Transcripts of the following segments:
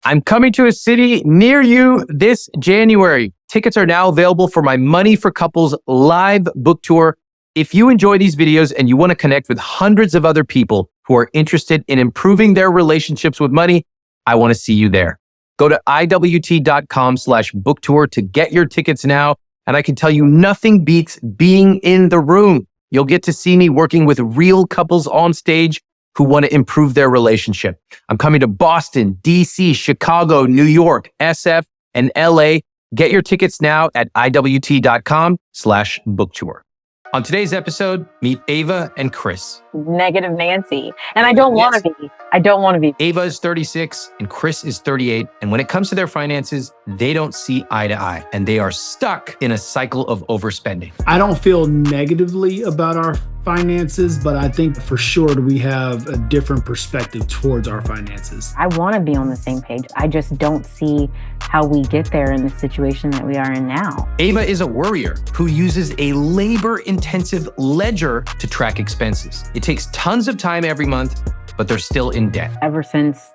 I'm coming to a city near you this January. Tickets are now available for my Money for Couples live book tour. If you enjoy these videos and you want to connect with hundreds of other people who are interested in improving their relationships with money, I want to see you there. Go to iwt.com/book tour to get your tickets now. And I can tell you nothing beats being in the room. You'll get to see me working with real couples on stage who want to improve their relationship. I'm coming to Boston, DC, Chicago, New York, SF, and LA. Get your tickets now at iwt.com/book tour. On today's episode, meet Ava and Chris. Negative Nancy. And I don't want to be. I don't want to be. Ava is 36 and Chris is 38. And when it comes to their finances, they don't see eye to eye. And they are stuck in a cycle of overspending. I don't feel negatively about our finances, but I think for sure we have a different perspective towards our finances. I want to be on the same page. I just don't see how we get there in the situation that we are in now. Ava is a worrier who uses a labor-intensive ledger to track expenses. It takes tons of time every month, but they're still in debt. Ever since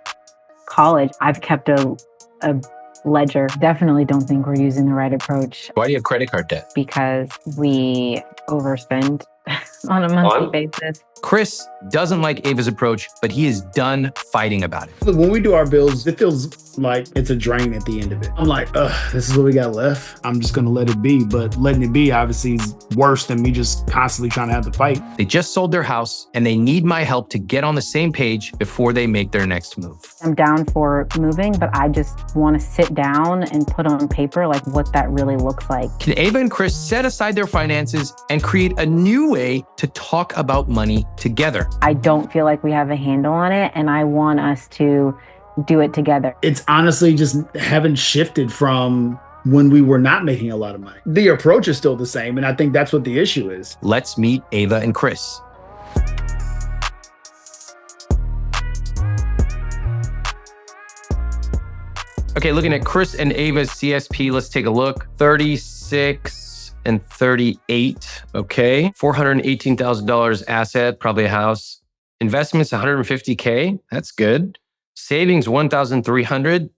college, I've kept a ledger. Definitely don't think we're using the right approach. Why do you have credit card debt? Because we overspend on a monthly basis. Chris doesn't like Ava's approach, but he is done fighting about it. When we do our bills, it feels like it's a drain at the end of it. I'm like, this is what we got left. I'm just going to let it be. But letting it be obviously is worse than me just constantly trying to have the fight. They just sold their house and they need my help to get on the same page before they make their next move. I'm down for moving, but I just want to sit down and put on paper like what that really looks like. Can Ava and Chris set aside their finances and create a new way to talk about money together? I don't feel like we have a handle on it, and I want us to do it together. It's honestly just haven't shifted from when we were not making a lot of money. The approach is still the same, and I think that's what the issue is. Let's meet Ava and Chris. Okay, looking at Chris and Ava's CSP, let's take a look. 36 and 38, okay. $418,000 asset, probably a house. Investments, $150K, that's good. Savings, $1,300.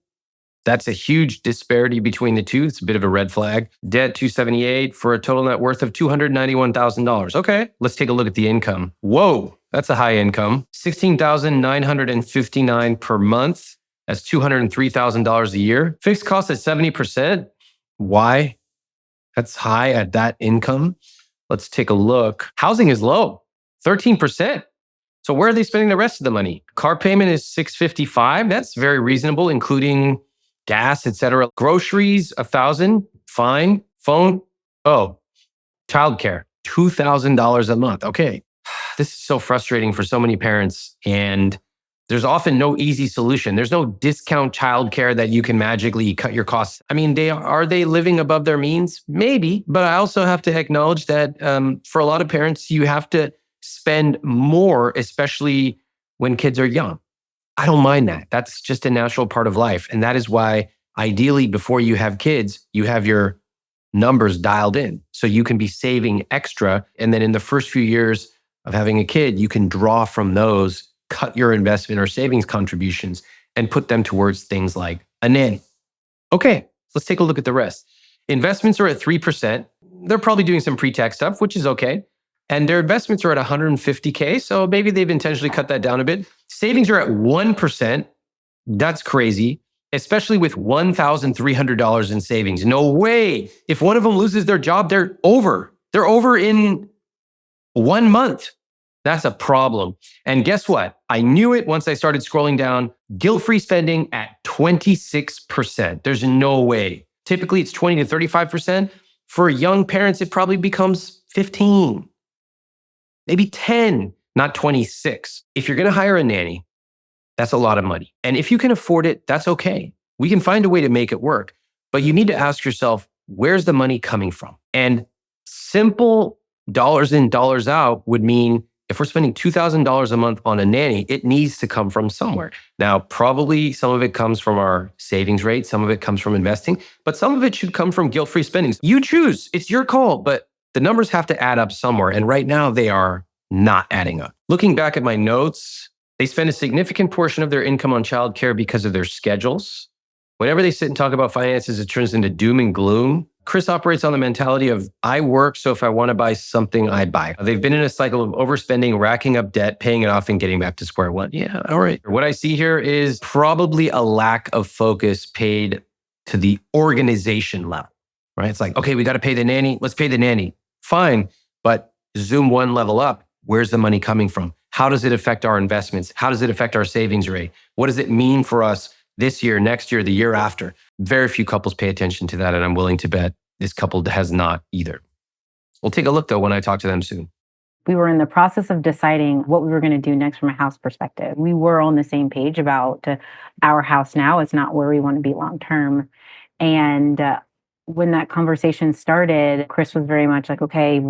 That's a huge disparity between the two. It's a bit of a red flag. Debt, $278 for a total net worth of $291,000. Okay, let's take a look at the income. Whoa, that's a high income. $16,959 per month. That's $203,000 a year. Fixed cost at 70%. Why? That's high at that income. Let's take a look. Housing is low, 13%. So where are they spending the rest of the money? Car payment is $655. That's very reasonable, including gas, etc. Groceries, $1,000, fine. Phone, childcare, $2,000 a month. Okay, this is so frustrating for so many parents, and there's often no easy solution. There's no discount childcare that you can magically cut your costs. I mean, are they living above their means? Maybe, but I also have to acknowledge that for a lot of parents, you have to spend more, especially when kids are young. I don't mind that. That's just a natural part of life. And that is why ideally before you have kids, you have your numbers dialed in so you can be saving extra. And then in the first few years of having a kid, you can draw from those, cut your investment or savings contributions and put them towards things like a nanny. Okay, let's take a look at the rest. Investments are at 3%. They're probably doing some pre-tax stuff, which is okay. And their investments are at $150K, so maybe they've intentionally cut that down a bit. Savings are at 1%. That's crazy, especially with $1,300 in savings. No way. If one of them loses their job, they're over. They're over in 1 month. That's a problem. And guess what? I knew it once I started scrolling down. Guilt-free spending at 26%. There's no way. Typically, it's 20 to 35%. For young parents, it probably becomes 15, maybe 10, not 26. If you're going to hire a nanny, that's a lot of money. And if you can afford it, that's okay. We can find a way to make it work. But you need to ask yourself, where's the money coming from? And simple dollars in, dollars out would mean if we're spending $2,000 a month on a nanny, it needs to come from somewhere. Now, probably some of it comes from our savings rate. Some of it comes from investing, but some of it should come from guilt-free spending. You choose. It's your call, but the numbers have to add up somewhere. And right now they are not adding up. Looking back at my notes, They spend a significant portion of their income on childcare because of their schedules. Whenever they sit and talk about finances, it turns into doom and gloom. Chris operates on the mentality of, I work, so if I want to buy something, I buy. They've been in a cycle of overspending, racking up debt, paying it off, and getting back to square one. Yeah, all right. What I see here is probably a lack of focus paid to the organization level, right? It's like, okay, we got to pay the nanny. Let's pay the nanny. Fine, but zoom one level up. Where's the money coming from? How does it affect our investments? How does it affect our savings rate? What does it mean for us this year, next year, the year after? Very few couples pay attention to that, and I'm willing to bet this couple has not either. We'll take a look, though, when I talk to them soon. We were in the process of deciding what we were going to do next from a house perspective. We were on the same page about our house now. It's not where we want to be long term. And when that conversation started, Chris was very much like, okay,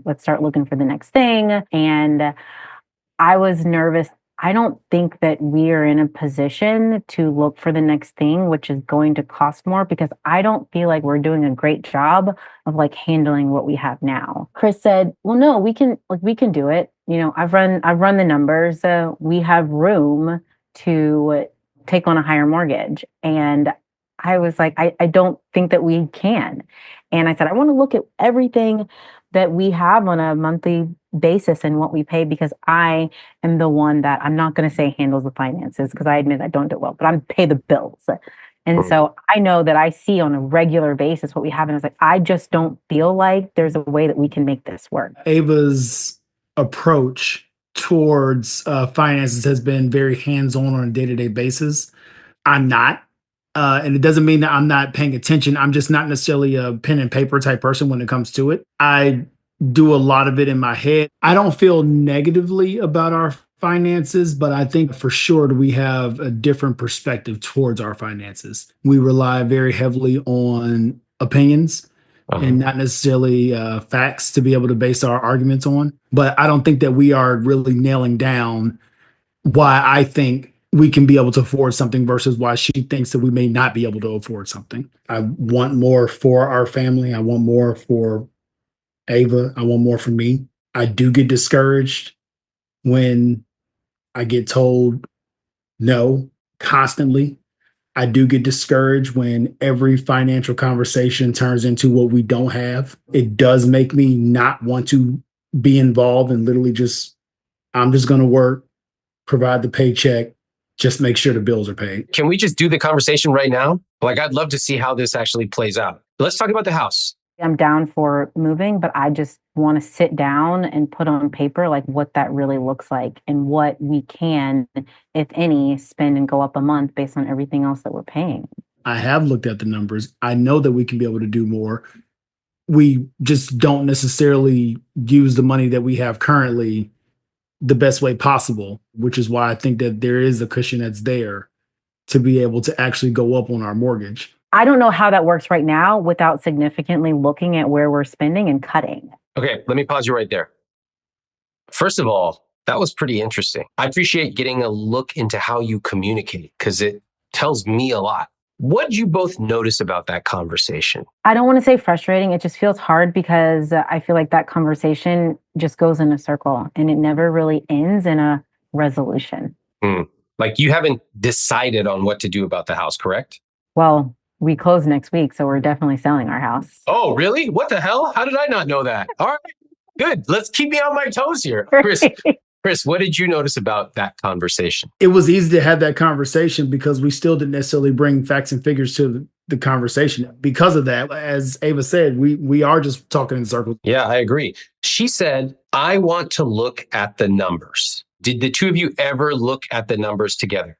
let's start looking for the next thing. And I was nervous. I don't think that we are in a position to look for the next thing, which is going to cost more, because I don't feel like we're doing a great job of handling what we have now. Chris said, well, no, we can do it. I've run the numbers. We have room to take on a higher mortgage. And I was like, I don't think that we can. And I said, I want to look at everything that we have on a monthly basis and what we pay, because I am the one that, I'm not going to say handles the finances, because I admit I don't do it well, but I pay the bills. And so I know that I see on a regular basis what we have. And I was like, I just don't feel like there's a way that we can make this work. Ava's approach towards finances has been very hands-on a day-to-day basis. I'm not. And it doesn't mean that I'm not paying attention. I'm just not necessarily a pen and paper type person when it comes to it. I do a lot of it in my head. I don't feel negatively about our finances, but I think for sure we have a different perspective towards our finances. We rely very heavily on opinions and not necessarily facts to be able to base our arguments on. But I don't think that we are really nailing down why I think we can be able to afford something versus why she thinks that we may not be able to afford something. I want more for our family. I want more for Ava. I want more for me. I do get discouraged when I get told no constantly. I do get discouraged when every financial conversation turns into what we don't have. It does make me not want to be involved and literally I'm just going to work, provide the paycheck, just make sure the bills are paid. Can we just do the conversation right now? I'd love to see how this actually plays out. Let's talk about the house. I'm down for moving, but I just want to sit down and put on paper what that really looks like and what we can, if any, spend and go up a month based on everything else that we're paying. I have looked at the numbers. I know that we can be able to do more. We just don't necessarily use the money that we have currently the best way possible, which is why I think that there is a cushion that's there to be able to actually go up on our mortgage. I don't know how that works right now without significantly looking at where we're spending and cutting. Okay, let me pause you right there. First of all, that was pretty interesting. I appreciate getting a look into how you communicate, because it tells me a lot. What did you both notice about that conversation? I don't want to say frustrating. It just feels hard because I feel like that conversation just goes in a circle and it never really ends in a resolution. You haven't decided on what to do about the house, correct? Well, we close next week, so we're definitely selling our house. Oh, really? What the hell? How did I not know that? All right, good. Let's keep me on my toes here. Chris, what did you notice about that conversation? It was easy to have that conversation because we still didn't necessarily bring facts and figures to the conversation. Because of that, as Ava said, we are just talking in circles. Yeah, I agree. She said, I want to look at the numbers. Did the two of you ever look at the numbers together?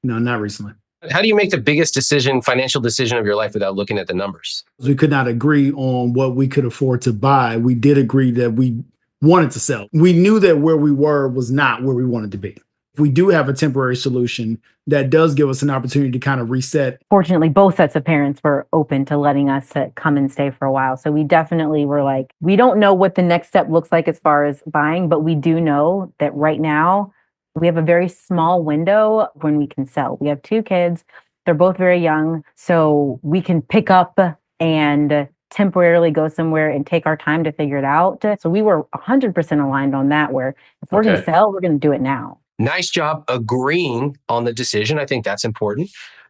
No, not recently. How do you make the biggest financial decision of your life without looking at the numbers? We could not agree on what we could afford to buy. We did agree that we wanted to sell. We knew that where we were was not where we wanted to be. We do have a temporary solution that does give us an opportunity to kind of reset. Fortunately, both sets of parents were open to letting us come and stay for a while. So we definitely were like, we don't know what the next step looks like as far as buying, but we do know that right now we have a very small window when we can sell. We have 2 kids. They're both very young. So we can pick up and temporarily go somewhere and take our time to figure it out. So we were 100% aligned on that, where if we're going to sell, we're going to do it now. Nice job agreeing on the decision. I think that's important.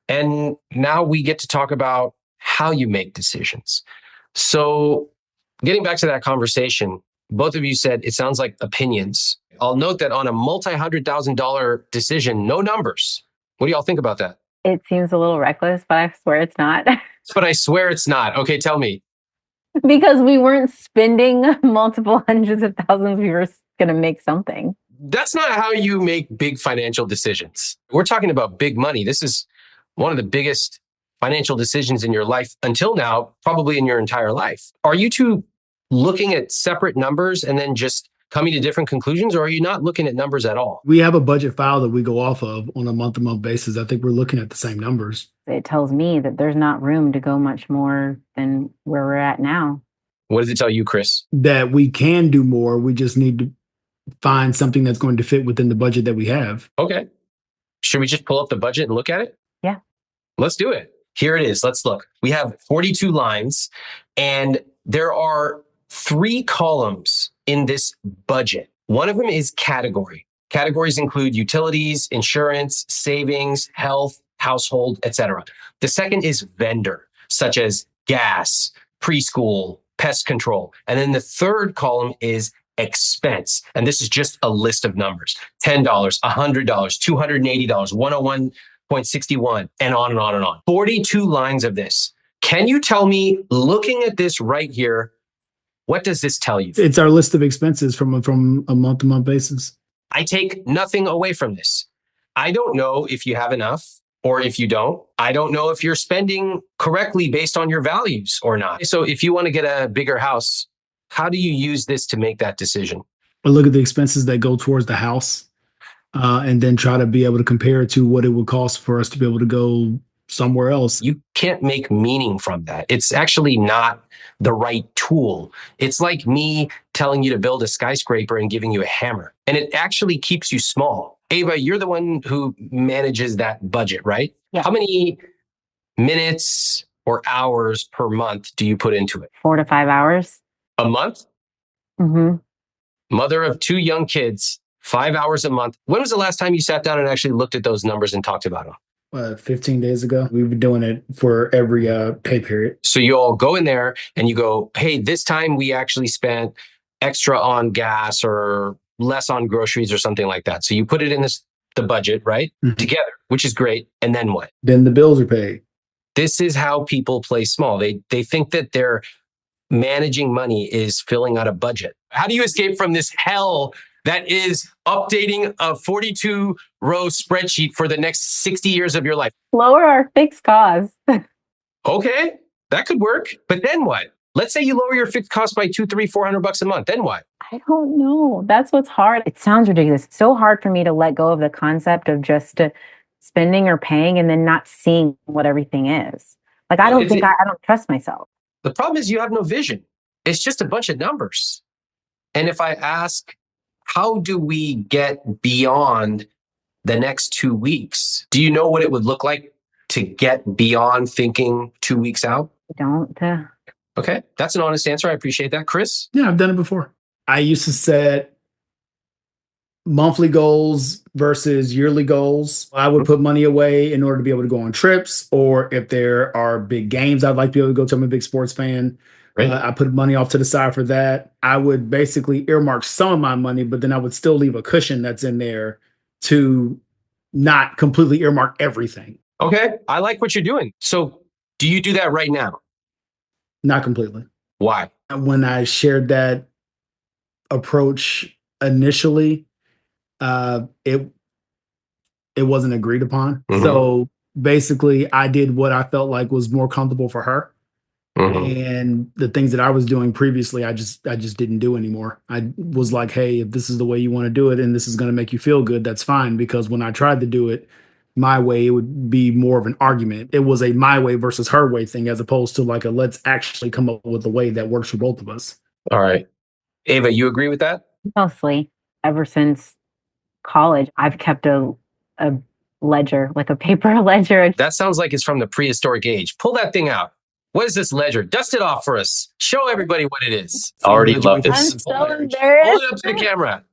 And now we get to talk about how you make decisions. So getting back to that conversation, both of you said it sounds like opinions. I'll note that on a multi-$100,000 decision, no numbers. What do y'all think about that? It seems a little reckless, but I swear it's not. But I swear it's not. Okay, tell me. Because we weren't spending multiple hundreds of thousands. We were going to make something. That's not how you make big financial decisions. We're talking about big money. This is one of the biggest financial decisions in your life until now, probably in your entire life. Are you two looking at separate numbers and then just coming to different conclusions, or are you not looking at numbers at all? We have a budget file that we go off of on a month-to-month basis. I think we're looking at the same numbers. It tells me that there's not room to go much more than where we're at now. What does it tell you, Chris? That we can do more. We just need to find something that's going to fit within the budget that we have. Okay. Should we just pull up the budget and look at it? Yeah. Let's do it. Here it is. Let's look. We have 42 lines and there are 3 columns in this budget. One of them is category. Categories include utilities, insurance, savings, health, household, etc. The second is vendor, such as gas, preschool, pest control. And then the third column is expense. And this is just a list of numbers. $10, $100, $280, 101.61, and on and on and on. 42 lines of this. Can you tell me, looking at this right here, what does this tell you? It's our list of expenses from a month-to-month basis. I take nothing away from this. I don't know if you have enough or if you don't. I don't know if you're spending correctly based on your values or not. So if you want to get a bigger house, how do you use this to make that decision? I look at the expenses that go towards the house and then try to be able to compare it to what it would cost for us to be able to go somewhere else. You can't make meaning from that. It's actually not the right tool. It's like me telling you to build a skyscraper and giving you a hammer. And it actually keeps you small. Ava, you're the one who manages that budget, right? Yeah. How many minutes or hours per month do you put into it? 4 to 5 hours. A month? Mm-hmm. Mother of 2 young kids, 5 hours a month. When was the last time you sat down and actually looked at those numbers and talked about them? 15 days ago. We've been doing it for every pay period. So you all go in there and you go, hey, this time we actually spent extra on gas or less on groceries or something like that. So you put it in the budget, right? Mm-hmm. Together, which is great. And then what? Then the bills are paid. This is how people play small. They think that they're managing money is filling out a budget. How do you escape from this hell that is updating a 42-row spreadsheet for the next 60 years of your life? Lower our fixed costs. Okay, that could work. But then what? Let's say you lower your fixed cost by $200, $300, $400 a month. Then what? I don't know. That's what's hard. It sounds ridiculous. It's so hard for me to let go of the concept of just spending or paying and then not seeing what everything is. Like, I don't trust myself. The problem is you have no vision. It's just a bunch of numbers. And if I ask, how do we get beyond the next 2 weeks? Do you know what it would look like to get beyond thinking 2 weeks out? I don't. Okay, that's an honest answer. I appreciate that. Chris? Yeah, I've done it before. I used to set monthly goals versus yearly goals. I would put money away in order to be able to go on trips, or if there are big games I'd like to be able to go to. I'm a big sports fan. Right. I put money off to the side for that. I would basically earmark some of my money, but then I would still leave a cushion that's in there to not completely earmark everything. Okay, I like what you're doing. So do you do that right now? Not completely. Why? When I shared that approach initially, it wasn't agreed upon. Mm-hmm. So basically I did what I felt like was more comfortable for her. Mm-hmm. And the things that I was doing previously, I just didn't do anymore. I was like, hey, if this is the way you want to do it and this is going to make you feel good, that's fine. Because when I tried to do it my way, it would be more of an argument. It was a my way versus her way thing, as opposed to like a let's actually come up with a way that works for both of us. All right. Ava, you agree with that? Mostly. Ever since college, I've kept a ledger, like a paper ledger. That sounds like it's from the prehistoric age. Pull that thing out. What is this ledger? Dust it off for us. Show everybody what it is. Already love this. I'm so embarrassed. Hold it up to the camera.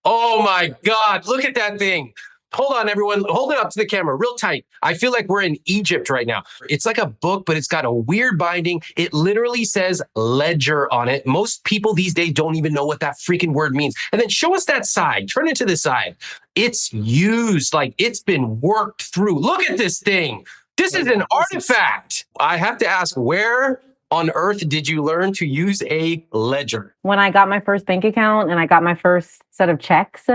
Oh my God, look at that thing. Hold on, everyone. Hold it up to the camera real tight. I feel like we're in Egypt right now. It's like a book, but it's got a weird binding. It literally says ledger on it. Most people these days don't even know what that freaking word means. And then show us that side. Turn it to the side. It's used, like it's been worked through. Look at this thing. This is an artifact. I have to ask, where on earth did you learn to use a ledger? When I got my first bank account and I got my first set of checks,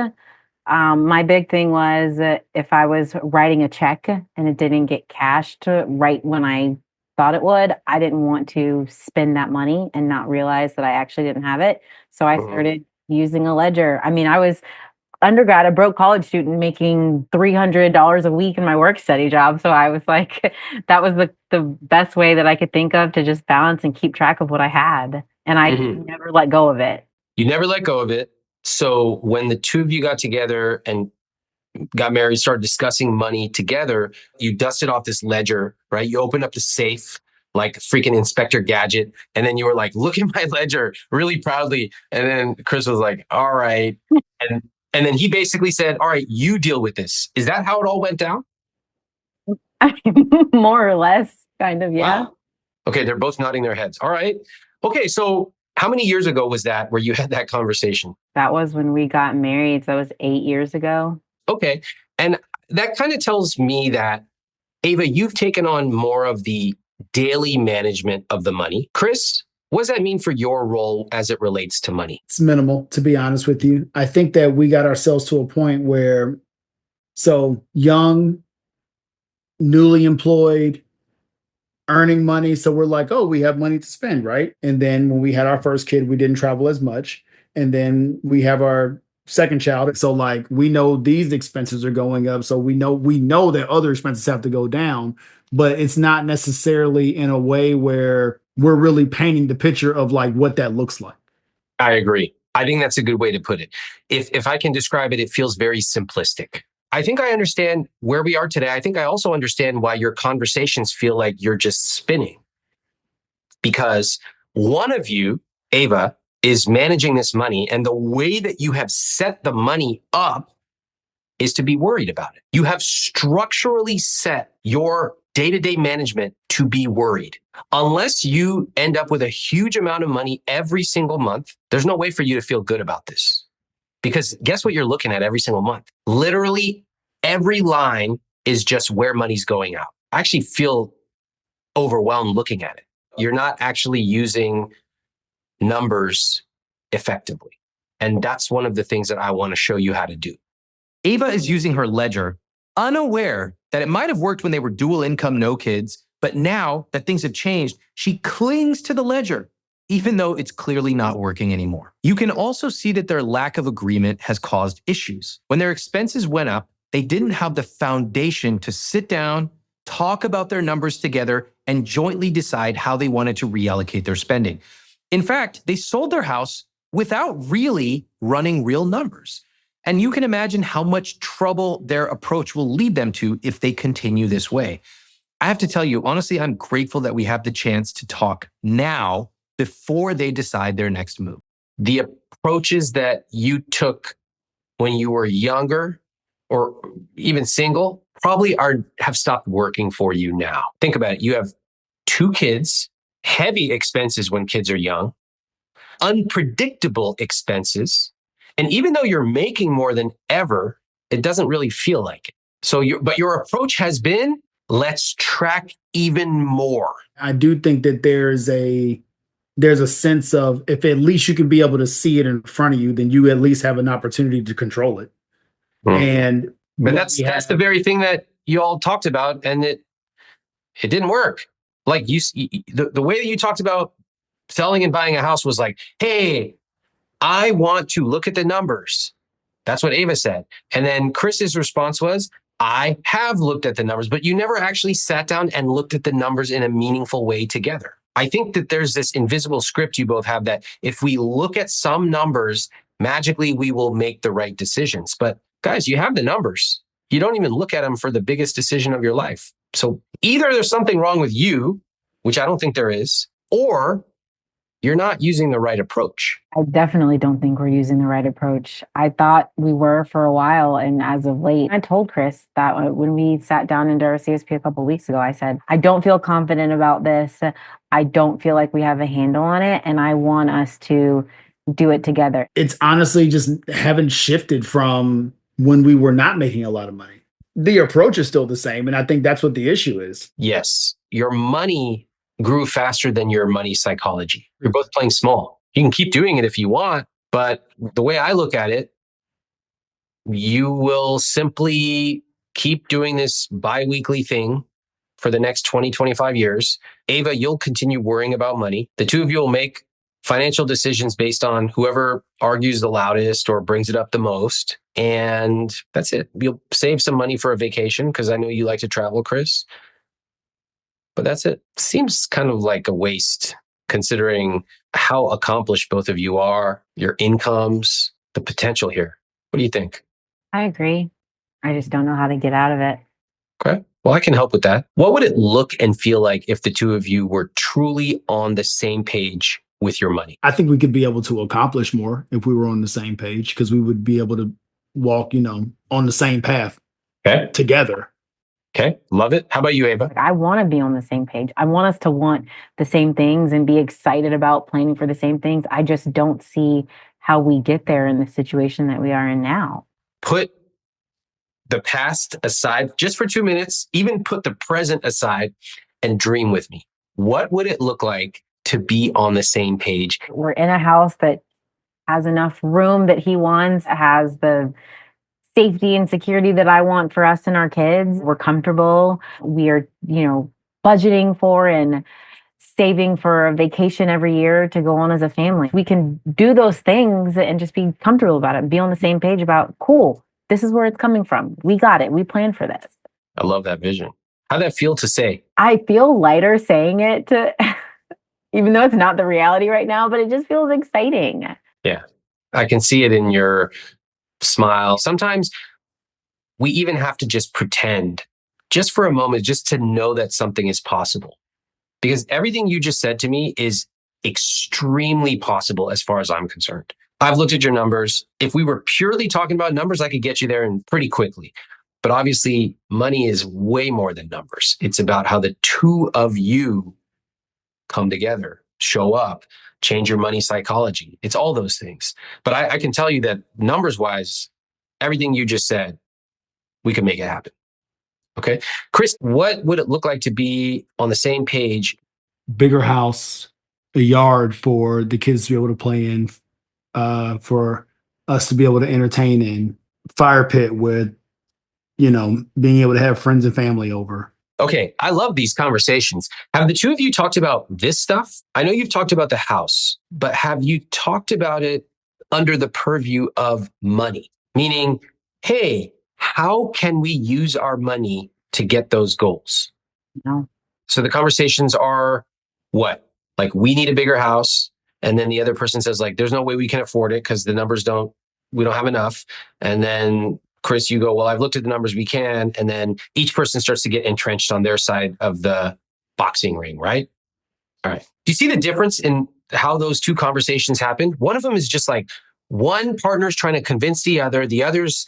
my big thing was if I was writing a check and it didn't get cashed right when I thought it would, I didn't want to spend that money and not realize that I actually didn't have it. So I started using a ledger. I mean, I was undergrad, a broke college student making $300 a week in my work study job. So I was like, that was the best way that I could think of to just balance and keep track of what I had. And I never let go of it. You never let go of it. So when the two of you got together and got married, started discussing money together, you dusted off this ledger, right? You opened up the safe like freaking Inspector Gadget. And then you were like, look at my ledger really proudly. And then Chris was like, all right. And then he basically said, all right, you deal with this. Is that how it all went down? I mean, more or less, kind of, yeah. Wow. Okay, they're both nodding their heads. All right. Okay, so how many years ago was that where you had that conversation? That was when we got married. So that was 8 years ago. Okay. And that kind of tells me that, Ava, you've taken on more of the daily management of the money. Chris, what does that mean for your role as it relates to money? It's minimal, to be honest with you. I think that we got ourselves to a point where, so young, newly employed, earning money. So we're like, oh, we have money to spend, right? And then when we had our first kid, we didn't travel as much. And then we have our second child. So like we know these expenses are going up. So we know that other expenses have to go down, but it's not necessarily in a way where we're really painting the picture of like what that looks like. I agree. I think that's a good way to put it. If I can describe it, it feels very simplistic. I think I understand where we are today. I think I also understand why your conversations feel like you're just spinning. Because one of you, Ava, is managing this money, and the way that you have set the money up is to be worried about it. You have structurally set your day-to-day management to be worried. Unless you end up with a huge amount of money every single month, there's no way for you to feel good about this. Because guess what you're looking at every single month? Literally every line is just where money's going out. I actually feel overwhelmed looking at it. You're not actually using numbers effectively. And that's one of the things that I want to show you how to do. Ava is using her ledger, unaware that it might have worked when they were dual income, no kids, but now that things have changed, she clings to the ledger, even though it's clearly not working anymore. You can also see that their lack of agreement has caused issues. When their expenses went up, they didn't have the foundation to sit down, talk about their numbers together, and jointly decide how they wanted to reallocate their spending. In fact, they sold their house without really running real numbers. And you can imagine how much trouble their approach will lead them to if they continue this way. I have to tell you, honestly, I'm grateful that we have the chance to talk now before they decide their next move. The approaches that you took when you were younger or even single probably have stopped working for you now. Think about it. You have 2 kids, heavy expenses when kids are young, unpredictable expenses. And even though you're making more than ever, it doesn't really feel like it. But your approach has been, let's track even more. I do think that there's a sense of, if at least you can be able to see it in front of you, then you at least have an opportunity to control it. And but that's the very thing that you all talked about, and it didn't work. Like the way that you talked about selling and buying a house was like, hey, I want to look at the numbers. That's what Ava said. And then Chris's response was, I have looked at the numbers, but you never actually sat down and looked at the numbers in a meaningful way together. I think that there's this invisible script you both have that if we look at some numbers, magically we will make the right decisions. But guys, you have the numbers. You don't even look at them for the biggest decision of your life. So either there's something wrong with you, which I don't think there is, or you're not using the right approach. I definitely don't think we're using the right approach. I thought we were for a while. And as of late, I told Chris that when we sat down into our CSP a couple of weeks ago, I said, I don't feel confident about this. I don't feel like we have a handle on it. And I want us to do it together. It's honestly just haven't shifted from when we were not making a lot of money. The approach is still the same. And I think that's what the issue is. Yes, your money grew faster than your money psychology. You're both playing small. You can keep doing it if you want, but the way I look at it, you will simply keep doing this bi-weekly thing for the next 20, 25 years. Ava, you'll continue worrying about money. The two of you will make financial decisions based on whoever argues the loudest or brings it up the most. And that's it. You'll save some money for a vacation because I know you like to travel, Chris. But that's it. Seems kind of like a waste considering how accomplished both of you are, your incomes, the potential here. What do you think? I agree. I just don't know how to get out of it. Okay. Well, I can help with that. What would it look and feel like if the two of you were truly on the same page with your money? I think we could be able to accomplish more if we were on the same page because we would be able to walk, on the same path together. Okay. Love it. How about you, Ava? I want to be on the same page. I want us to want the same things and be excited about planning for the same things. I just don't see how we get there in the situation that we are in now. Put the past aside just for 2 minutes, even put the present aside and dream with me. What would it look like to be on the same page? We're in a house that has enough room that he wants, has the safety and security that I want for us and our kids. We're comfortable. We are, budgeting for and saving for a vacation every year to go on as a family. We can do those things and just be comfortable about it, be on the same page about, cool, this is where it's coming from. We got it. We planned for this. I love that vision. How'd that feel to say? I feel lighter saying it, even though it's not the reality right now, but it just feels exciting. Yeah, I can see it in your smile. Sometimes we even have to just pretend just for a moment, just to know that something is possible. Because everything you just said to me is extremely possible as far as I'm concerned. I've looked at your numbers. If we were purely talking about numbers, I could get you there and pretty quickly. But obviously, money is way more than numbers. It's about how the two of you come together, show up, change your money psychology. It's all those things. But I can tell you that numbers wise, everything you just said, we can make it happen. Okay. Chris, what would it look like to be on the same page? Bigger house, a yard for the kids to be able to play in, for us to be able to entertain in, fire pit with, being able to have friends and family over. Okay, I love these conversations. Have the two of you talked about this stuff? I know you've talked about the house, but have you talked about it under the purview of money? Meaning, hey, how can we use our money to get those goals? No. So the conversations are what? Like, we need a bigger house. And then the other person says, like, there's no way we can afford it because the numbers we don't have enough. And then Chris, you go, well, I've looked at the numbers, we can. And then each person starts to get entrenched on their side of the boxing ring, right? All right. Do you see the difference in how those two conversations happen? One of them is just like one partner's trying to convince the other's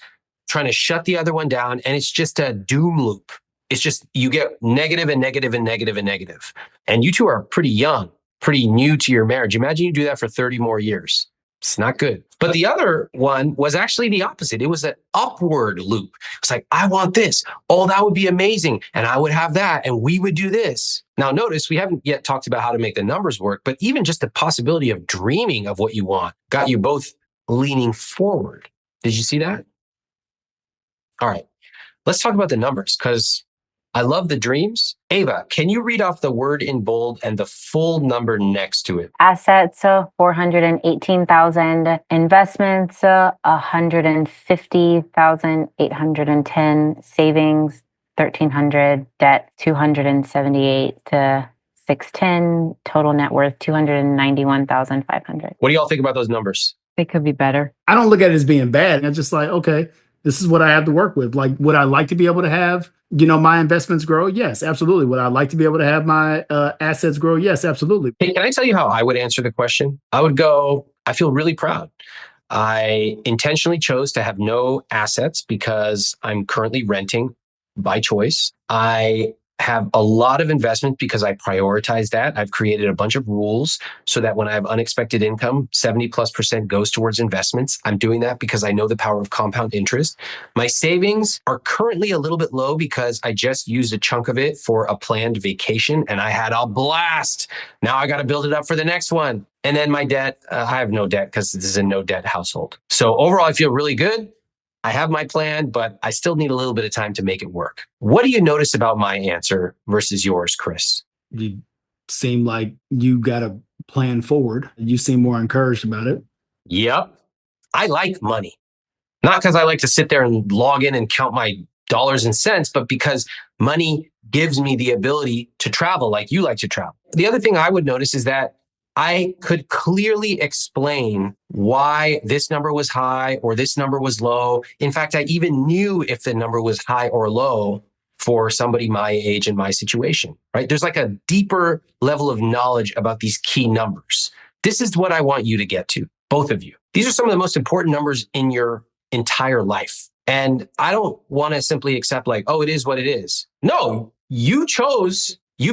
trying to shut the other one down. And it's just a doom loop. It's just, you get negative and negative and negative and negative. And you two are pretty young, pretty new to your marriage. Imagine you do that for 30 more years. It's not good. But the other one was actually the opposite. It was an upward loop. It's like, I want this. Oh, that would be amazing. And I would have that. And we would do this. Now, notice we haven't yet talked about how to make the numbers work, but even just the possibility of dreaming of what you want got you both leaning forward. Did you see that? All right. Let's talk about the numbers because I love the dreams. Ava, can you read off the word in bold and the full number next to it? Assets, 418,000. Investments, 150,810. Savings, 1,300. Debt, 278 to 610. Total net worth, 291,500. What do y'all think about those numbers? They could be better. I don't look at it as being bad. I'm just like, okay, this is what I have to work with. Like, would I like to be able to have my investments grow? Yes, absolutely. Would I like to be able to have my assets grow? Yes, absolutely. Hey, can I tell you how I would answer the question? I would go, I feel really proud. I intentionally chose to have no assets because I'm currently renting by choice. I have a lot of investment because I prioritize that. I've created a bunch of rules so that when I have unexpected income, 70+% goes towards investments. I'm doing that because I know the power of compound interest. My savings are currently a little bit low because I just used a chunk of it for a planned vacation and I had a blast. Now I got to build it up for the next one. And then my debt, I have no debt because this is a no debt household. So overall, I feel really good. I have my plan, but I still need a little bit of time to make it work. What do you notice about my answer versus yours, Chris? You seem like you got a plan forward. You seem more encouraged about it. Yep. I like money. Not because I like to sit there and log in and count my dollars and cents, but because money gives me the ability to travel like you like to travel. The other thing I would notice is that I could clearly explain why this number was high or this number was low. In fact, I even knew if the number was high or low for somebody my age and my situation, right? There's like a deeper level of knowledge about these key numbers. This is what I want you to get to, both of you. These are some of the most important numbers in your entire life. And I don't want to simply accept like, oh, it is what it is. No, you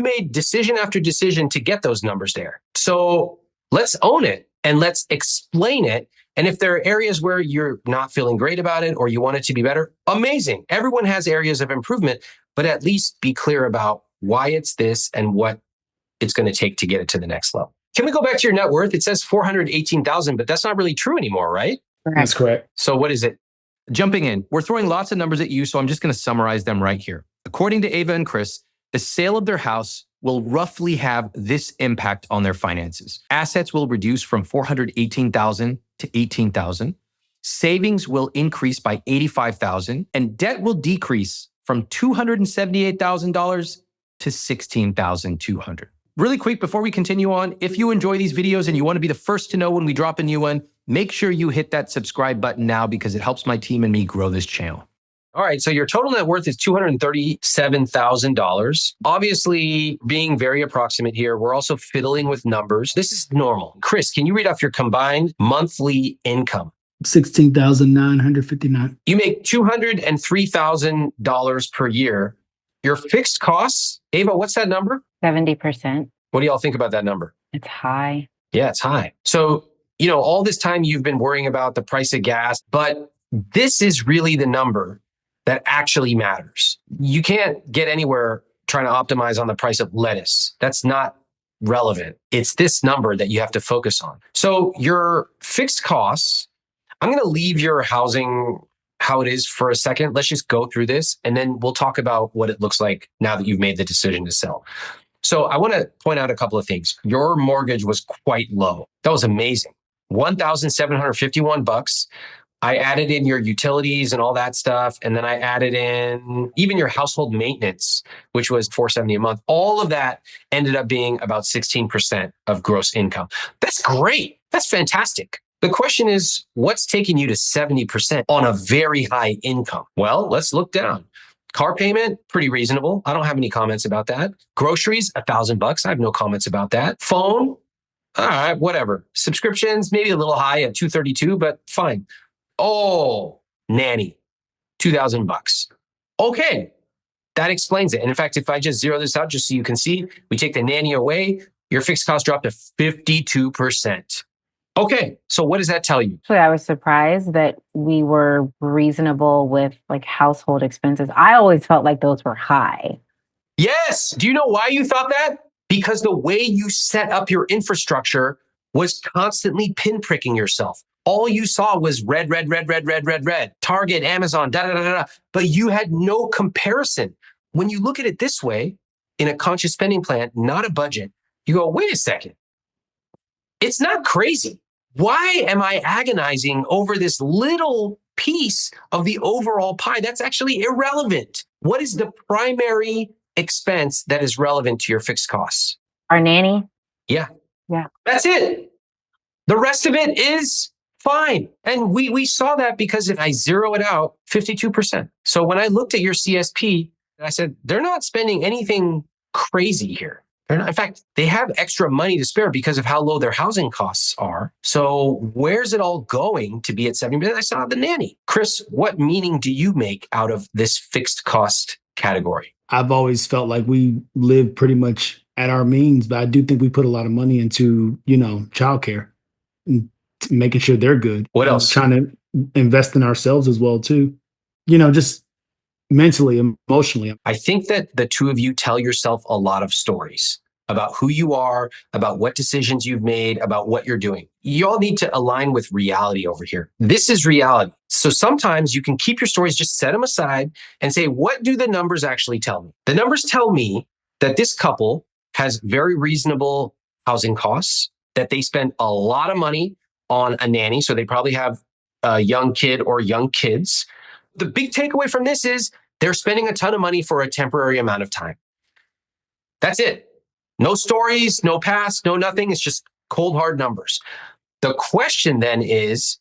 made decision after decision to get those numbers there. So let's own it and let's explain it. And if there are areas where you're not feeling great about it or you want it to be better, amazing. Everyone has areas of improvement, but at least be clear about why it's this and what it's going to take to get it to the next level. Can we go back to your net worth? It says 418,000, but that's not really true anymore, right? That's correct. So what is it? Jumping in, we're throwing lots of numbers at you, so I'm just going to summarize them right here. According to Ava and Chris, the sale of their house will roughly have this impact on their finances. Assets will reduce from 418,000 to 18,000. Savings will increase by 85,000, and debt will decrease from $278,000 to 16,200. Really quick, before we continue on, if you enjoy these videos and you want to be the first to know when we drop a new one, make sure you hit that subscribe button now because it helps my team and me grow this channel. All right, so your total net worth is $237,000. Obviously, being very approximate here, we're also fiddling with numbers. This is normal. Chris, can you read off your combined monthly income? 16,959. You make $203,000 per year. Your fixed costs, Ava, what's that number? 70%. What do y'all think about that number? It's high. Yeah, it's high. So, all this time you've been worrying about the price of gas, but this is really the number that actually matters. You can't get anywhere trying to optimize on the price of lettuce. That's not relevant. It's this number that you have to focus on. So your fixed costs, I'm going to leave your housing how it is for a second. Let's just go through this and then we'll talk about what it looks like now that you've made the decision to sell. So I want to point out a couple of things. Your mortgage was quite low. That was amazing. $1,751. I added in your utilities and all that stuff. And then I added in even your household maintenance, which was $470 a month. All of that ended up being about 16% of gross income. That's great. That's fantastic. The question is, what's taking you to 70% on a very high income? Well, let's look down. Car payment, pretty reasonable. I don't have any comments about that. Groceries, $1,000. I have no comments about that. Phone, all right, whatever. Subscriptions, maybe a little high at $232, but fine. Oh, nanny, $2,000. Okay, that explains it. And in fact, if I just zero this out, just so you can see, we take the nanny away, your fixed cost dropped to 52%. Okay, so what does that tell you? So I was surprised that we were reasonable with like household expenses. I always felt like those were high. Yes. Do you know why you thought that? Because the way you set up your infrastructure was constantly pinpricking yourself. All you saw was red, red, red, red, red, red, red. Target, Amazon, da, da, da, da. But you had no comparison. When you look at it this way, in a conscious spending plan, not a budget, you go, wait a second. It's not crazy. Why am I agonizing over this little piece of the overall pie? That's actually irrelevant. What is the primary expense that is relevant to your fixed costs? Our nanny? Yeah. Yeah. That's it. The rest of it is fine. And we saw that because if I zero it out, 52%. So when I looked at your CSP, And I said, they're not spending anything crazy here. They're not, in fact, they have extra money to spare because of how low their housing costs are. So where's it all going to be at 70%? I saw the nanny. Chris, what meaning do you make out of this fixed cost category? I've always felt like we live pretty much at our means, but I do think we put a lot of money into, childcare and making sure they're good. What else? Trying to invest in ourselves as well too. Just mentally, emotionally. I think that the two of you tell yourself a lot of stories about who you are, about what decisions you've made, about what you're doing. You all need to align with reality over here. This is reality. So sometimes you can keep your stories, just set them aside and say, what do the numbers actually tell me? The numbers tell me that this couple has very reasonable housing costs, that they spend a lot of money on a nanny. So they probably have a young kid or young kids. The big takeaway from this is they're spending a ton of money for a temporary amount of time. That's it. No stories, no past, no nothing. It's just cold, hard numbers. The question then is,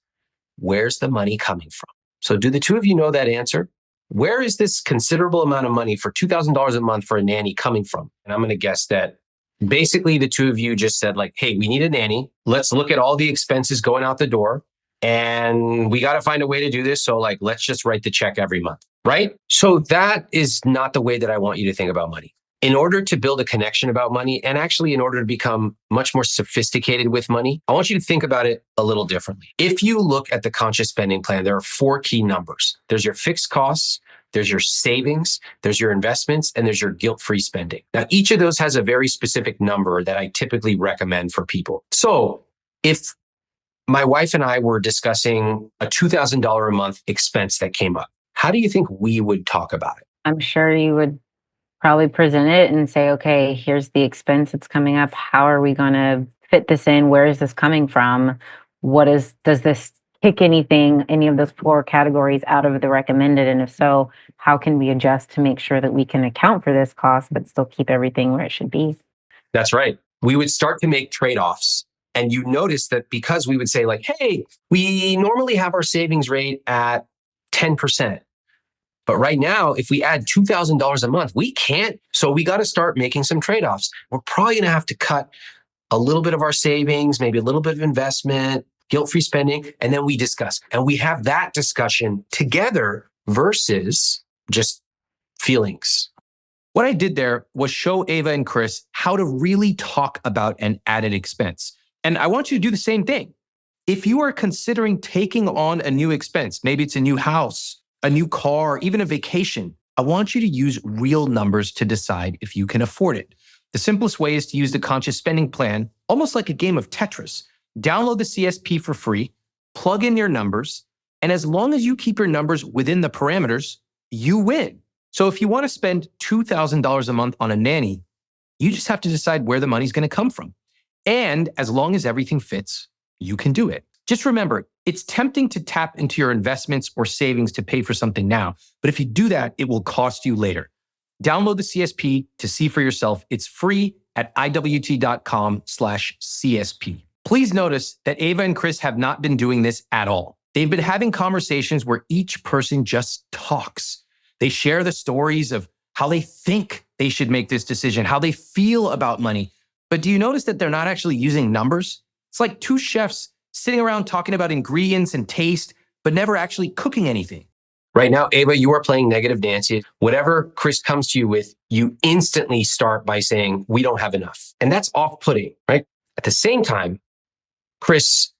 where's the money coming from? So do the two of you know that answer? Where is this considerable amount of money for $2,000 a month for a nanny coming from? And I'm going to guess that basically the two of you just said like, hey, we need a nanny. Let's look at all the expenses going out the door. And we got to find a way to do this. So like, let's just write the check every month, right? So that is not the way that I want you to think about money. In order to build a connection about money, and actually in order to become much more sophisticated with money, I want you to think about it a little differently. If you look at the conscious spending plan, there are 4 key numbers. There's your fixed costs, there's your savings, there's your investments, and there's your guilt-free spending. Now, each of those has a very specific number that I typically recommend for people. So if my wife and I were discussing a $2,000 a month expense that came up, how do you think we would talk about it? I'm sure you would probably present it and say, okay, here's the expense that's coming up. How are we going to fit this in? Where is this coming from? Does this kick any of those 4 categories out of the recommended? And if so, how can we adjust to make sure that we can account for this cost, but still keep everything where it should be? That's right. We would start to make trade-offs. And you notice that because we would say like, hey, we normally have our savings rate at 10%. But right now, if we add $2,000 a month, we can't. So we got to start making some trade-offs. We're probably going to have to cut a little bit of our savings, maybe a little bit of investment, guilt-free spending, and then we discuss. And we have that discussion together versus just feelings. What I did there was show Ava and Chris how to really talk about an added expense. And I want you to do the same thing. If you are considering taking on a new expense, maybe it's a new house, a new car, even a vacation, I want you to use real numbers to decide if you can afford it. The simplest way is to use the conscious spending plan, almost like a game of Tetris. Download the CSP for free, plug in your numbers, and as long as you keep your numbers within the parameters, you win. So if you want to spend $2,000 a month on a nanny, you just have to decide where the money's going to come from. And as long as everything fits, you can do it. Just remember, it's tempting to tap into your investments or savings to pay for something now. But if you do that, it will cost you later. Download the CSP to see for yourself. It's free at iwt.com/CSP. Please notice that Ava and Chris have not been doing this at all. They've been having conversations where each person just talks. They share the stories of how they think they should make this decision, how they feel about money. But do you notice that they're not actually using numbers? It's like 2 chefs sitting around talking about ingredients and taste, but never actually cooking anything. Right now, Ava, you are playing negative Nancy. Whatever Chris comes to you with, you instantly start by saying, we don't have enough. And that's off-putting, right? At the same time, Chris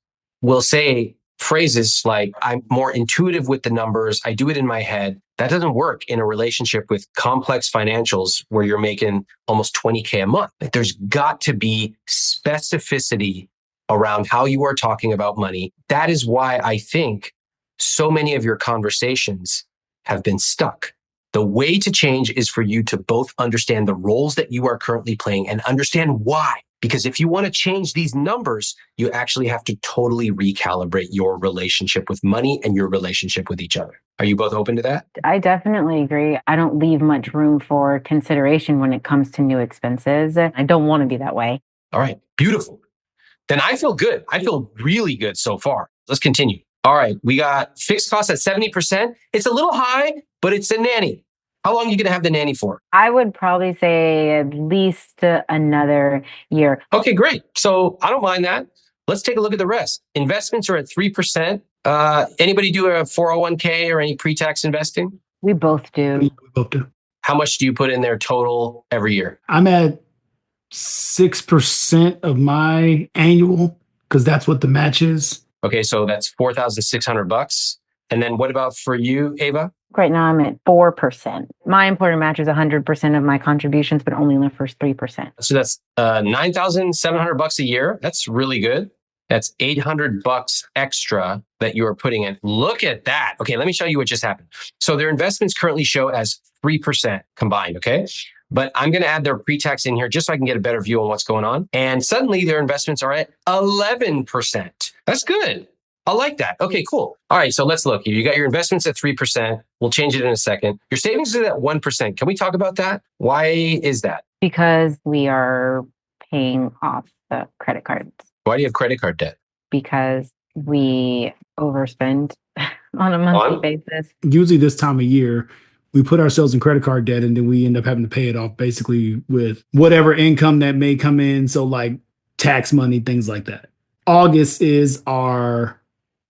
will say phrases like, I'm more intuitive with the numbers. I do it in my head. That doesn't work in a relationship with complex financials where you're making almost $20K a month. Like, there's got to be specificity around how you are talking about money. That is why I think so many of your conversations have been stuck. The way to change is for you to both understand the roles that you are currently playing and understand why. Because if you want to change these numbers, you actually have to totally recalibrate your relationship with money and your relationship with each other. Are you both open to that? I definitely agree. I don't leave much room for consideration when it comes to new expenses. I don't want to be that way. All right, beautiful. Then I feel good. I feel really good so far. Let's continue. All right, we got fixed costs at 70%. It's a little high, but it's a nanny. How long are you going to have the nanny for? I would probably say at least another year. Okay, great. So I don't mind that. Let's take a look at the rest. Investments are at 3%. Anybody do a 401k or any pre-tax investing? We both do. We both do. How much do you put in there total every year? I'm at 6% of my annual because that's what the match is. Okay, so that's $4,600. And then what about for you, Ava? Right now I'm at 4%. My employer matches 100% of my contributions, but only in the first 3%. So that's $9,700 a year. That's really good. That's $800 extra that you are putting in. Look at that. Okay, let me show you what just happened. So their investments currently show as 3% combined, okay? But I'm going to add their pre-tax in here just so I can get a better view on what's going on. And suddenly their investments are at 11%. That's good. I like that. Okay, cool. All right, so let's look. You got your investments at 3%. We'll change it in a second. Your savings is at 1%. Can we talk about that? Why is that? Because we are paying off the credit cards. Why do you have credit card debt? Because we overspend on a monthly basis. Usually this time of year, we put ourselves in credit card debt and then we end up having to pay it off basically with whatever income that may come in. So like tax money, things like that. August is our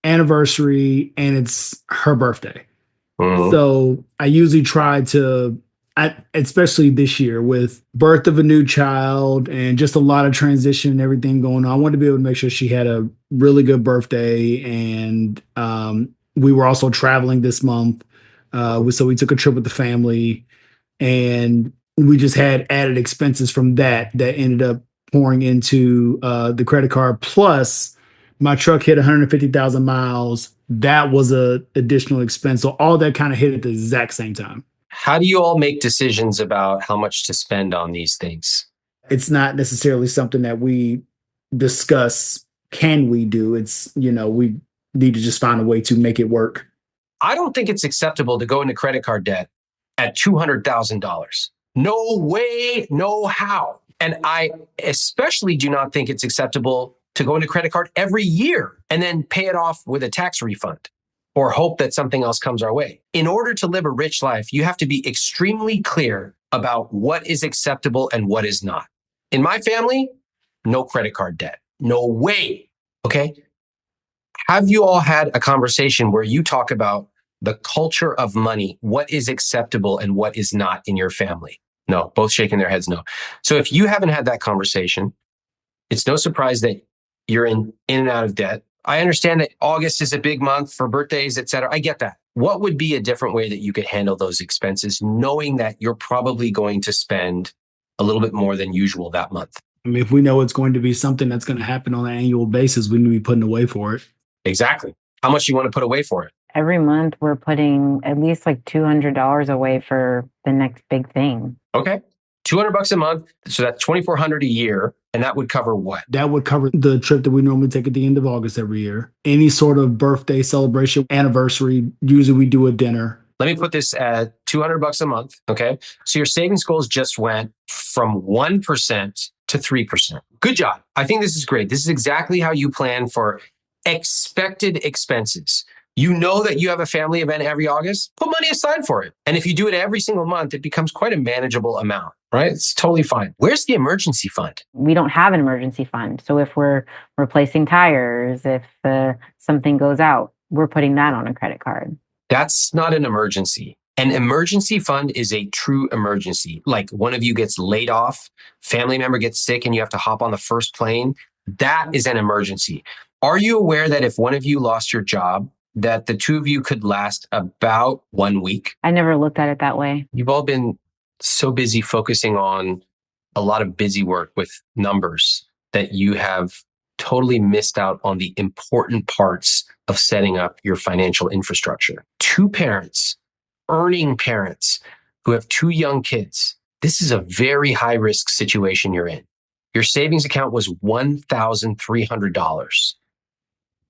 anniversary and it's her birthday. Mhm. So I usually try to, especially this year with birth of a new child and just a lot of transition and everything going on, I wanted to be able to make sure she had a really good birthday. And we were also traveling this month. So we took a trip with the family and we just had added expenses from that ended up pouring into the credit card. Plus my truck hit 150,000 miles. That was a additional expense. So all that kind of hit at the exact same time. How do you all make decisions about how much to spend on these things? It's not necessarily something that we discuss. Can we do? It's, we need to just find a way to make it work. I don't think it's acceptable to go into credit card debt at $200,000. No way, no how. And I especially do not think it's acceptable to go into credit card every year and then pay it off with a tax refund or hope that something else comes our way. In order to live a rich life, you have to be extremely clear about what is acceptable and what is not. In my family, no credit card debt. No way. Okay. Have you all had a conversation where you talk about the culture of money, what is acceptable and what is not in your family? No, both shaking their heads no. So if you haven't had that conversation, it's no surprise that you're in and out of debt. I understand that August is a big month for birthdays, et cetera. I get that. What would be a different way that you could handle those expenses, knowing that you're probably going to spend a little bit more than usual that month? I mean, if we know it's going to be something that's going to happen on an annual basis, we need to be putting away for it. Exactly. How much do you want to put away for it? Every month we're putting at least like $200 away for the next big thing. Okay. $200 a month. So that's $2,400 a year. And that would cover what? That would cover the trip that we normally take at the end of August every year. Any sort of birthday celebration, anniversary, usually we do a dinner. Let me put this at $200 a month. Okay. So your savings goals just went from 1% to 3%. Good job. I think this is great. This is exactly how you plan for expected expenses. You know that you have a family event every August, put money aside for it. And if you do it every single month, it becomes quite a manageable amount, right? It's totally fine. Where's the emergency fund? We don't have an emergency fund. So if we're replacing tires, if something goes out, we're putting that on a credit card. That's not an emergency. An emergency fund is a true emergency. Like one of you gets laid off, family member gets sick, and you have to hop on the first plane. That is an emergency. Are you aware that if one of you lost your job, that the two of you could last about 1 week? I never looked at it that way. You've all been so busy focusing on a lot of busy work with numbers that you have totally missed out on the important parts of setting up your financial infrastructure. Two parents, earning parents who have two young kids. This is a very high risk situation you're in. Your savings account was $1,300.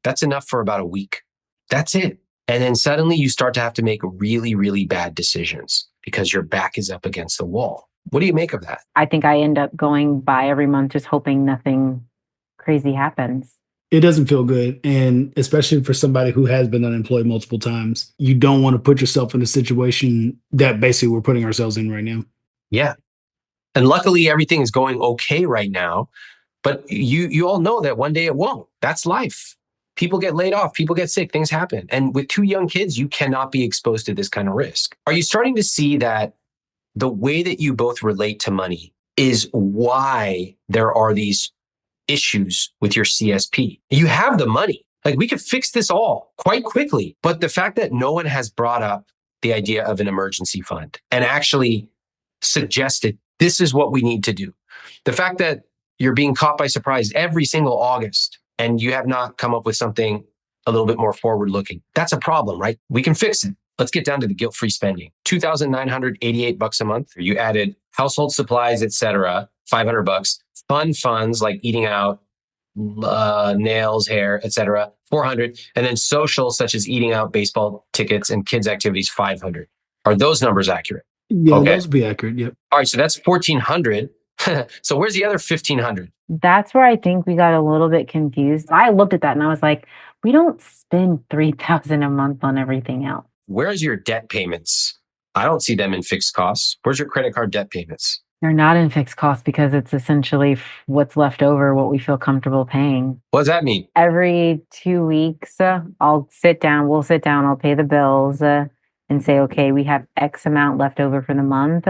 That's enough for about a week. That's it. And then suddenly you start to have to make really, really bad decisions because your back is up against the wall. What do you make of that? I think I end up going by every month just hoping nothing crazy happens. It doesn't feel good. And especially for somebody who has been unemployed multiple times, you don't want to put yourself in a situation that basically we're putting ourselves in right now. Yeah. And luckily everything is going okay right now, but you all know that one day it won't. That's life. People get laid off, people get sick, things happen. And with two young kids, you cannot be exposed to this kind of risk. Are you starting to see that the way that you both relate to money is why there are these issues with your CSP? You have the money. Like, we could fix this all quite quickly. But the fact that no one has brought up the idea of an emergency fund and actually suggested this is what we need to do. The fact that you're being caught by surprise every single August and you have not come up with something a little bit more forward looking. That's a problem, right? We can fix it. Let's get down to the guilt-free spending. $2,988 a month. You added household supplies, etc., $500. Fun funds like eating out, nails, hair, etc., $400. And then social, such as eating out, baseball tickets, and kids' activities, $500. Are those numbers accurate? Yeah, Okay. those would be accurate. Yep. All right, so that's $1,400. So where's the other $1,500? That's where I think we got a little bit confused. I looked at that and I was like, we don't spend $3,000 a month on everything else. Where's your debt payments? I don't see them in fixed costs. Where's your credit card debt payments? They're not in fixed costs because it's essentially what's left over, what we feel comfortable paying. What does that mean? Every 2 weeks, we'll sit down, I'll pay the bills and say, okay, we have X amount left over for the month.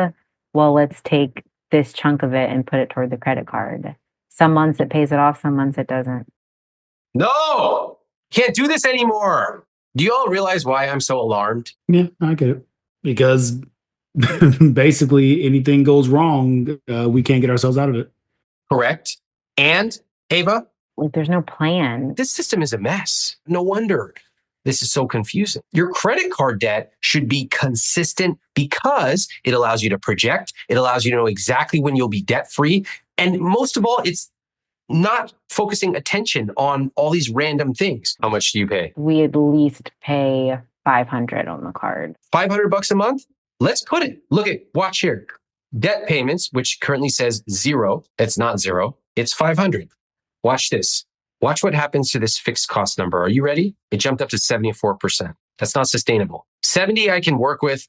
Well, let's take this chunk of it and put it toward the credit card. Some months it pays it off, some months it doesn't. No, can't do this anymore. Do you all realize why I'm so alarmed? Yeah, I get it. Because basically anything goes wrong, we can't get ourselves out of it. Correct. And Ava, Like, there's no plan. this system is a mess. No wonder this is so confusing. Your credit card debt should be consistent because it allows you to project. It allows you to know exactly when you'll be debt free. And most of all, it's not focusing attention on all these random things. How much do you pay? We at least pay $500 on the card. $500 a month? Let's put it. Watch here. Debt payments, which currently says zero. It's not zero. It's 500. Watch this. Watch what happens to this fixed cost number. Are you ready? It jumped up to 74%. That's not sustainable. 70 I can work with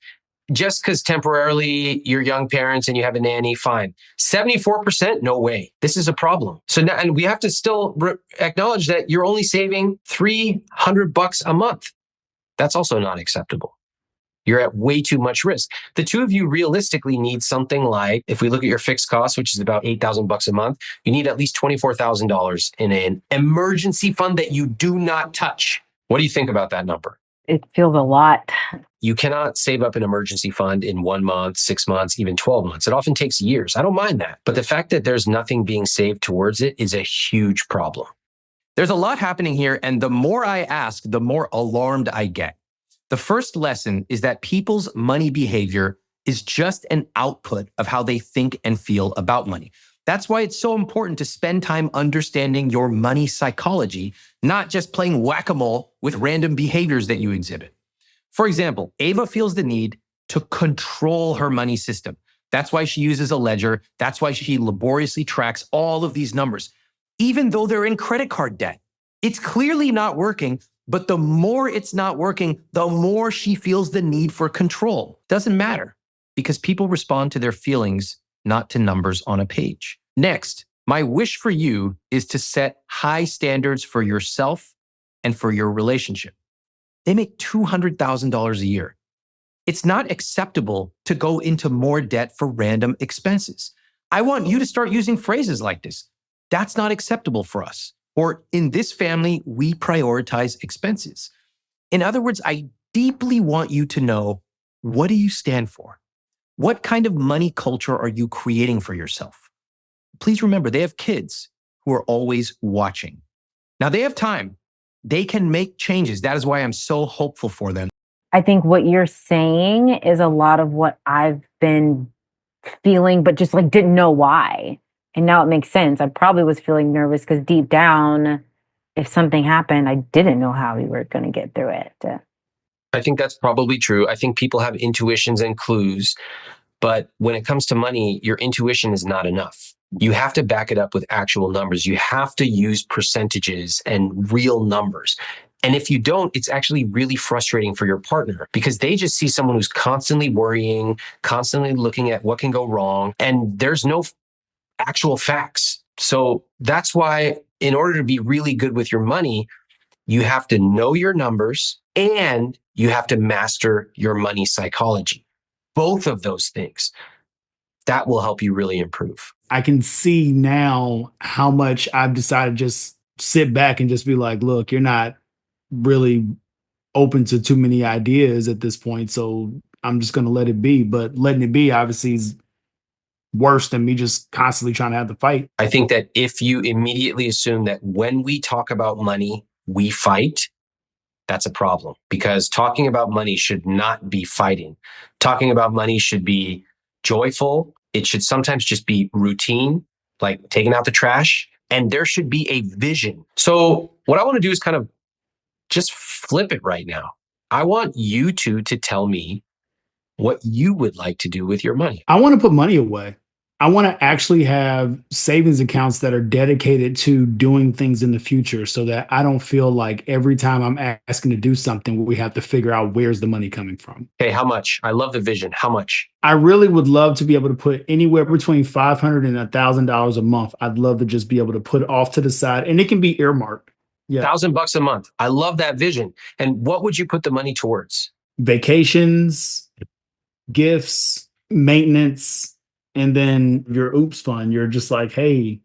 just because temporarily you're young parents and you have a nanny, fine. 74%, no way. This is a problem. So now, and we have to still acknowledge that you're only saving $300 a month. That's also not acceptable. You're at way too much risk. The two of you realistically need something like, if we look at your fixed costs, which is about $8,000 a month, you need at least $24,000 in an emergency fund that you do not touch. What do you think about that number? It feels a lot. You cannot save up an emergency fund in 1 month, 6 months, even 12 months. It often takes years. I don't mind that. But the fact that there's nothing being saved towards it is a huge problem. There's a lot happening here. And the more I ask, the more alarmed I get. The first lesson is that people's money behavior is just an output of how they think and feel about money. That's why it's so important to spend time understanding your money psychology, not just playing whack-a-mole with random behaviors that you exhibit. For example, Ava feels the need to control her money system. That's why she uses a ledger. That's why she laboriously tracks all of these numbers, even though they're in credit card debt. It's clearly not working, but the more it's not working, the more she feels the need for control. Doesn't matter, because people respond to their feelings, not to numbers on a page. Next, my wish for you is to set high standards for yourself and for your relationship. They make $200,000 a year. It's not acceptable to go into more debt for random expenses. I want you to start using phrases like this. That's not acceptable for us. Or in this family, we prioritize expenses. In other words, I deeply want you to know, what do you stand for? What kind of money culture are you creating for yourself? Please remember, they have kids who are always watching. Now they have time. They can make changes. That is why I'm so hopeful for them. I think what you're saying is a lot of what I've been feeling, but just like didn't know why. And now it makes sense. I probably was feeling nervous because deep down, if something happened, I didn't know how we were going to get through it. I think that's probably true. I think people have intuitions and clues, but when it comes to money, your intuition is not enough. You have to back it up with actual numbers. You have to use percentages and real numbers. And if you don't, it's actually really frustrating for your partner because they just see someone who's constantly worrying, constantly looking at what can go wrong, and there's no actual facts. So that's why in order to be really good with your money, you have to know your numbers and you have to master your money psychology. Both of those things, that will help you really improve. I can see now how much I've decided to just sit back and just be like, look, you're not really open to too many ideas at this point. So I'm just going to let it be. But letting it be obviously is worse than me just constantly trying to have the fight. I think that if you immediately assume that when we talk about money, we fight, that's a problem because talking about money should not be fighting. Talking about money should be joyful. It should sometimes just be routine, like taking out the trash, and there should be a vision. So what I want to do is kind of just flip it right now. I want you two to tell me what you would like to do with your money. I want to put money away. I want to actually have savings accounts that are dedicated to doing things in the future so that I don't feel like every time I'm asking to do something, we have to figure out where's the money coming from. Okay, how much? I love the vision. How much? I really would love to be able to put anywhere between $500 and $1,000 a month. I'd love to just be able to put off to the side, and it can be earmarked. Yeah. $1,000 a month. I love that vision. And what would you put the money towards? Vacations, gifts, maintenance, and then your oops fund. You're just like, hey,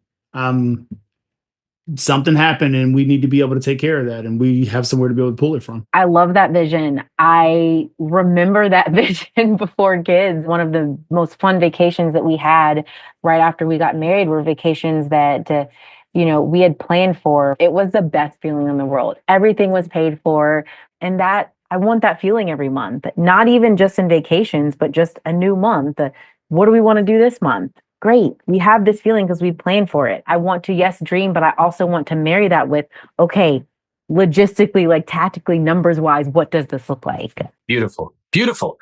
something happened and we need to be able to take care of that. And we have somewhere to be able to pull it from. I love that vision. I remember that vision before kids. One of the most fun vacations that we had right after we got married were vacations that, we had planned for. It was the best feeling in the world. Everything was paid for. And that I want that feeling every month, not even just in vacations, but just a new month. What do we want to do this month? Great. We have this feeling because we planned for it. I want to, yes, dream, but I also want to marry that with, okay, logistically, like tactically, numbers wise, what does this look like? Beautiful. Beautiful.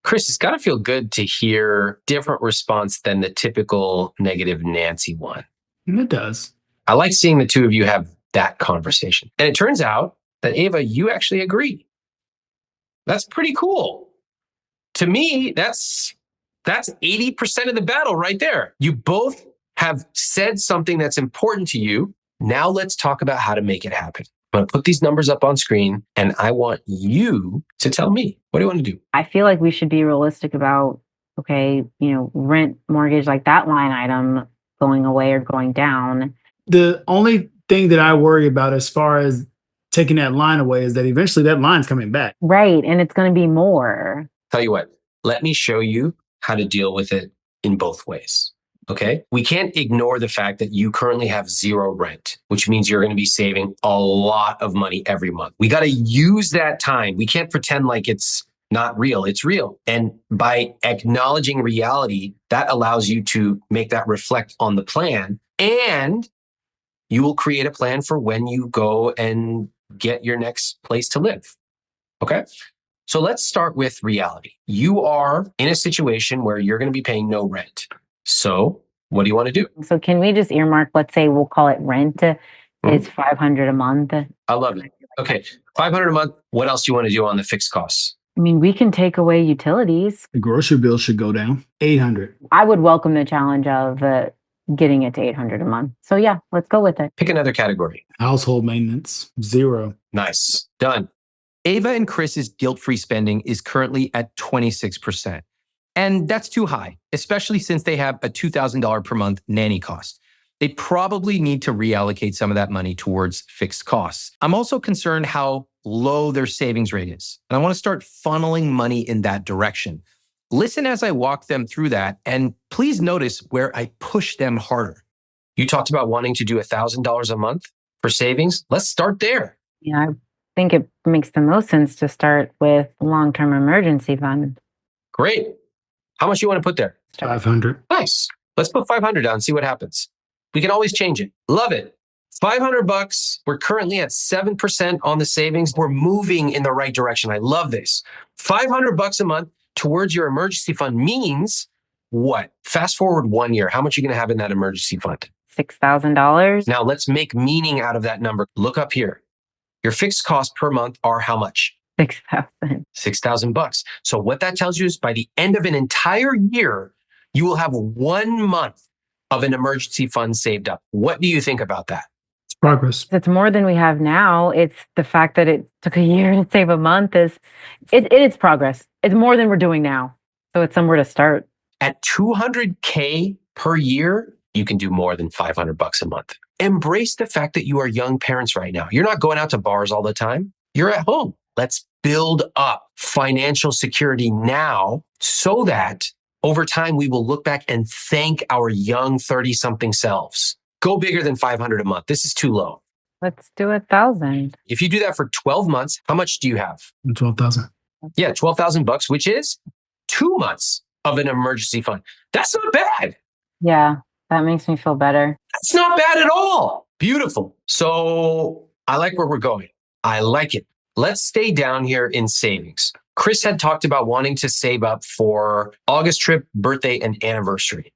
Chris, it's got to feel good to hear different response than the typical negative Nancy one. And it does. I like seeing the two of you have that conversation. And it turns out that Ava, you actually agree. That's pretty cool. To me, that's 80% of the battle right there. You both have said something that's important to you. Now let's talk about how to make it happen. I'm going to put these numbers up on screen and I want you to tell me, what do you want to do? I feel like we should be realistic about, okay, rent, mortgage, like that line item going away or going down. The only thing that I worry about as far as taking that line away is that eventually that line's coming back. Right. And it's going to be more. Tell you what, let me show you how to deal with it in both ways. Okay. We can't ignore the fact that you currently have zero rent, which means you're going to be saving a lot of money every month. We got to use that time. We can't pretend like it's not real. It's real. And by acknowledging reality, that allows you to make that reflect on the plan, and you will create a plan for when you go and get your next place to live. Okay. So let's start with reality. You are in a situation where you're going to be paying no rent. So what do you want to do? So can we just earmark, let's say we'll call it rent. It's $500 a month. I love it. Okay. $500 a month. What else do you want to do on the fixed costs? I mean, we can take away utilities. The grocery bill should go down. $800. I would welcome the challenge of getting it to $800 a month. So yeah, let's go with it. Pick another category. Household maintenance, $0. Nice. Done. Ava and Chris's guilt-free spending is currently at 26%. And that's too high, especially since they have a $2,000 per month nanny cost. They probably need to reallocate some of that money towards fixed costs. I'm also concerned how low their savings rate is, and I want to start funneling money in that direction. Listen as I walk them through that, and please notice where I push them harder. You talked about wanting to do $1,000 a month for savings. Let's start there. Yeah, I think it makes the most sense to start with long-term emergency fund. Great. How much you want to put there? 500. Nice. Let's put 500 down and see what happens. We can always change it. Love it. $500. We're currently at 7% on the savings. We're moving in the right direction. I love this. $500 a month towards your emergency fund means what? Fast forward 1 year. How much are you going to have in that emergency fund? $6,000. Now let's make meaning out of that number. Look up here. Your fixed costs per month are how much? 6,000. $6,000. So what that tells you is by the end of an entire year, you will have 1 month of an emergency fund saved up. What do you think about that? It's progress. It's more than we have now. It's the fact that it took a year to save a month it's progress. It's more than we're doing now. So it's somewhere to start. At $200K per year, you can do more than $500 a month. Embrace the fact that you are young parents right now. You're not going out to bars all the time. You're at home. Let's build up financial security now so that over time we will look back and thank our young 30-something selves. Go bigger than 500 a month. This is too low. Let's do 1,000. If you do that for 12 months, how much do you have? 12,000. Yeah, $12,000, which is 2 months of an emergency fund. That's not bad. Yeah, that makes me feel better. That's not bad at all. Beautiful. So I like where we're going. I like it. Let's stay down here in savings. Chris had talked about wanting to save up for August trip, birthday, and anniversary.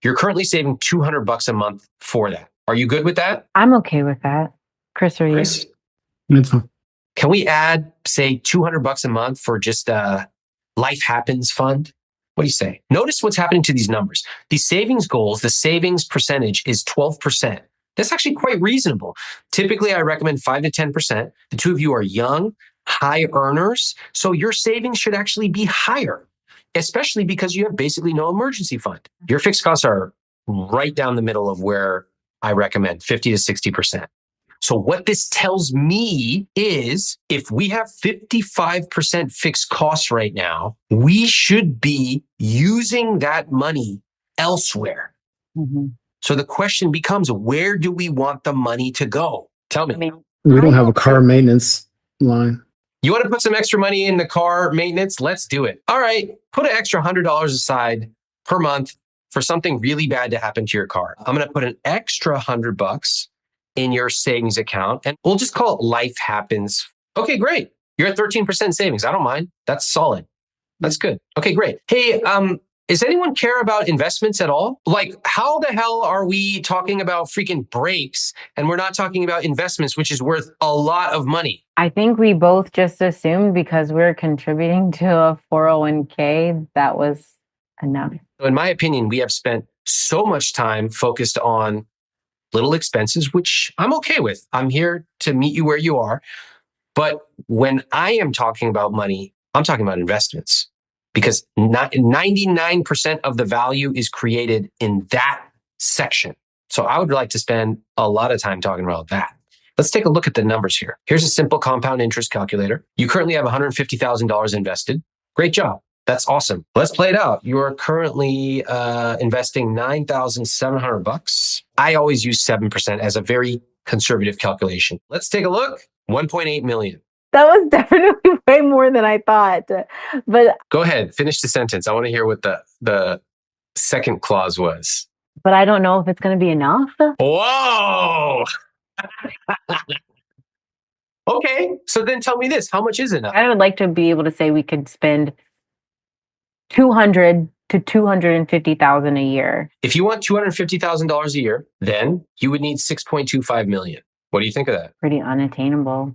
You're currently saving $200 a month for that. Are you good with that? I'm okay with that. Chris, are you? Chris, That's fine. can we add, say, $200 a month for just a life happens fund? What do you say? Notice what's happening to these numbers. These savings goals, the savings percentage is 12%. That's actually quite reasonable. Typically, I recommend 5 to 10%. The two of you are young, high earners, so your savings should actually be higher, especially because you have basically no emergency fund. Your fixed costs are right down the middle of where I recommend 50 to 60%. So what this tells me is if we have 55% fixed costs right now, we should be using that money elsewhere. Mhm. So the question becomes, where do we want the money to go? Tell me. I mean, We don't have a car maintenance line. You want to put some extra money in the car maintenance? Let's do it. All right. Put an extra $100 aside per month for something really bad to happen to your car. I'm going to put an extra $100 in your savings account and we'll just call it life happens. Okay, great. You're at 13% savings. I don't mind. That's solid. That's good. Okay, great. Hey, does anyone care about investments at all? Like, how the hell are we talking about freaking breaks and we're not talking about investments, which is worth a lot of money? I think we both just assumed because we're contributing to a 401k, that was enough. In my opinion, we have spent so much time focused on little expenses, which I'm okay with. I'm here to meet you where you are. But when I am talking about money, I'm talking about investments because 99% of the value is created in that section. So I would like to spend a lot of time talking about that. Let's take a look at the numbers here. Here's a simple compound interest calculator. You currently have $150,000 invested. Great job. That's awesome. Let's play it out. You are currently investing $9,700. I always use 7% as a very conservative calculation. Let's take a look. 1.8 million. That was definitely way more than I thought. But Go ahead. Finish the sentence. I want to hear what the second clause was. I don't know if it's going to be enough. Whoa. Okay. So then tell me this. How much is enough? I would like to be able to say we could spend $200,000 to $250,000 a year. If you want $250,000 a year, then you would need 6.25 million. What do you think of that? Pretty unattainable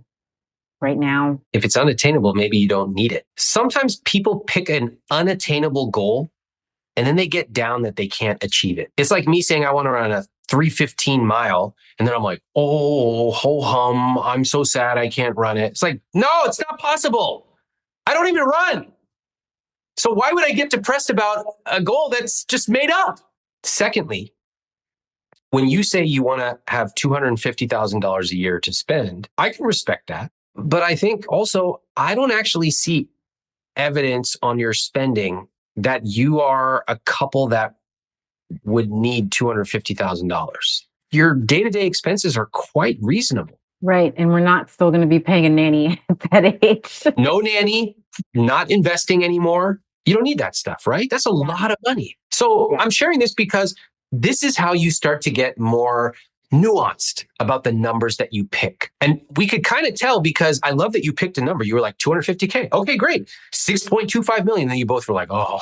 right now. If it's unattainable, maybe you don't need it. Sometimes people pick an unattainable goal and then they get down that they can't achieve it. It's like me saying I want to run a 3:15 mile. And then I'm like, oh, ho hum. I'm so sad I can't run it. It's like, no, it's not possible. I don't even run. So why would I get depressed about a goal that's just made up? Secondly, when you say you want to have $250,000 a year to spend, I can respect that. But I think also, I don't actually see evidence on your spending that you are a couple that would need $250,000. Your day-to-day expenses are quite reasonable. Right. And we're not still going to be paying a nanny at that age. No nanny, not investing anymore. You don't need that stuff, right? That's a lot of money. So I'm sharing this because this is how you start to get more nuanced about the numbers that you pick. And we could kind of tell because I love that you picked a number. You were like 250K. Okay, great. 6.25 million. Then you both were like, oh,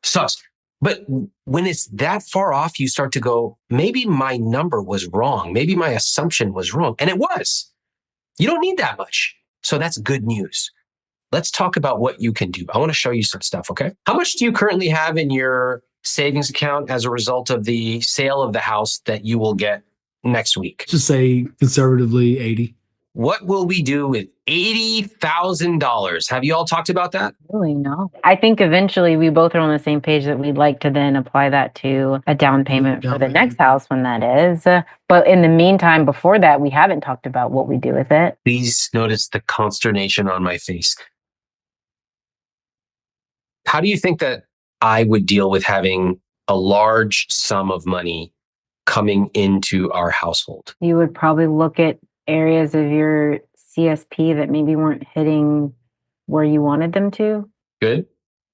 sucks. But when it's that far off, you start to go, maybe my number was wrong. Maybe my assumption was wrong. And it was. You don't need that much. So that's good news. Let's talk about what you can do. I want to show you some stuff, okay? How much do you currently have in your savings account as a result of the sale of the house that you will get next week? Just say conservatively 80. What will we do with $80,000? Have you all talked about that? Really, no. I think eventually we both are on the same page that we'd like to then apply that to a down payment for the next house when that is. But in the meantime, before that, we haven't talked about what we do with it. Please notice the consternation on my face. How do you think that I would deal with having a large sum of money coming into our household? You would probably look at areas of your CSP that maybe weren't hitting where you wanted them to. Good.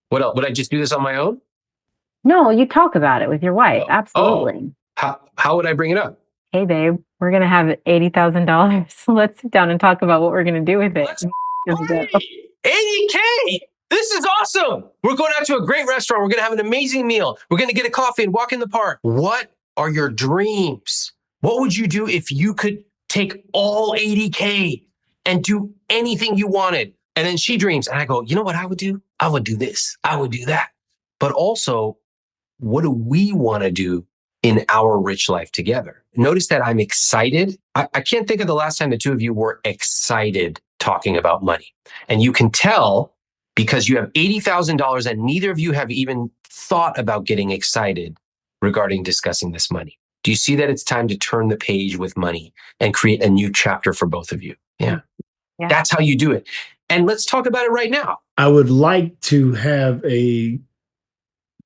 What else? Would I just do this on my own? No, you talk about it with your wife. Absolutely. How would I bring it up? Hey, babe, we're going to have $80,000. Let's sit down and talk about what we're going to do with it. Let's party! $80K! This is awesome. We're going out to a great restaurant. We're going to have an amazing meal. We're going to get a coffee and walk in the park. What are your dreams? What would you do if you could take all 80K and do anything you wanted? And then she dreams. And I go, you know what I would do? I would do this. I would do that. But also, what do we want to do in our rich life together? Notice that I'm excited. I can't think of the last time the two of you were excited talking about money. And you can tell because you have $80,000 and neither of you have even thought about getting excited regarding discussing this money. Do you see that it's time to turn the page with money and create a new chapter for both of you? Yeah. That's how you do it. And let's talk about it right now. I would like to have a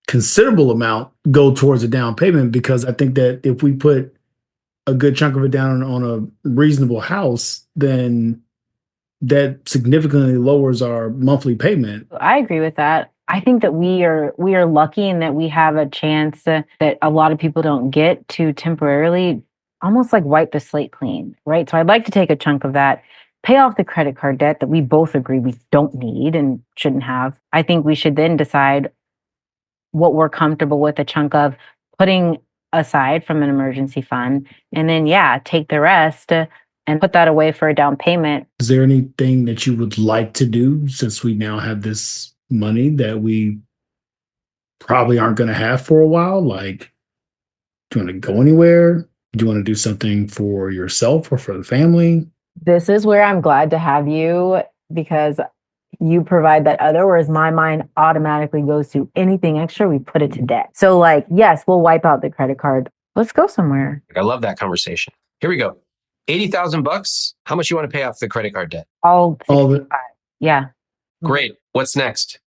considerable amount go towards a down payment because I think that if we put a good chunk of it down on a reasonable house, then that significantly lowers our monthly payment. I agree with that. I think that we are lucky in that we have a chance that a lot of people don't get to temporarily almost like wipe the slate clean, right? So I'd like to take a chunk of that, pay off the credit card debt that we both agree we don't need and shouldn't have. I think we should then decide what we're comfortable with a chunk of putting aside from an emergency fund. And then, take the rest and put that away for a down payment. Is there anything that you would like to do since we now have this money that we probably aren't going to have for a while? Like, do you want to go anywhere? Do you want to do something for yourself or for the family? This is where I'm glad to have you because you provide that other, whereas my mind automatically goes to anything extra, we put it to debt. So yes, we'll wipe out the credit card. Let's go somewhere. I love that conversation. Here we go. $80,000. How much you want to pay off the credit card debt? All of it. Yeah. Great. What's next?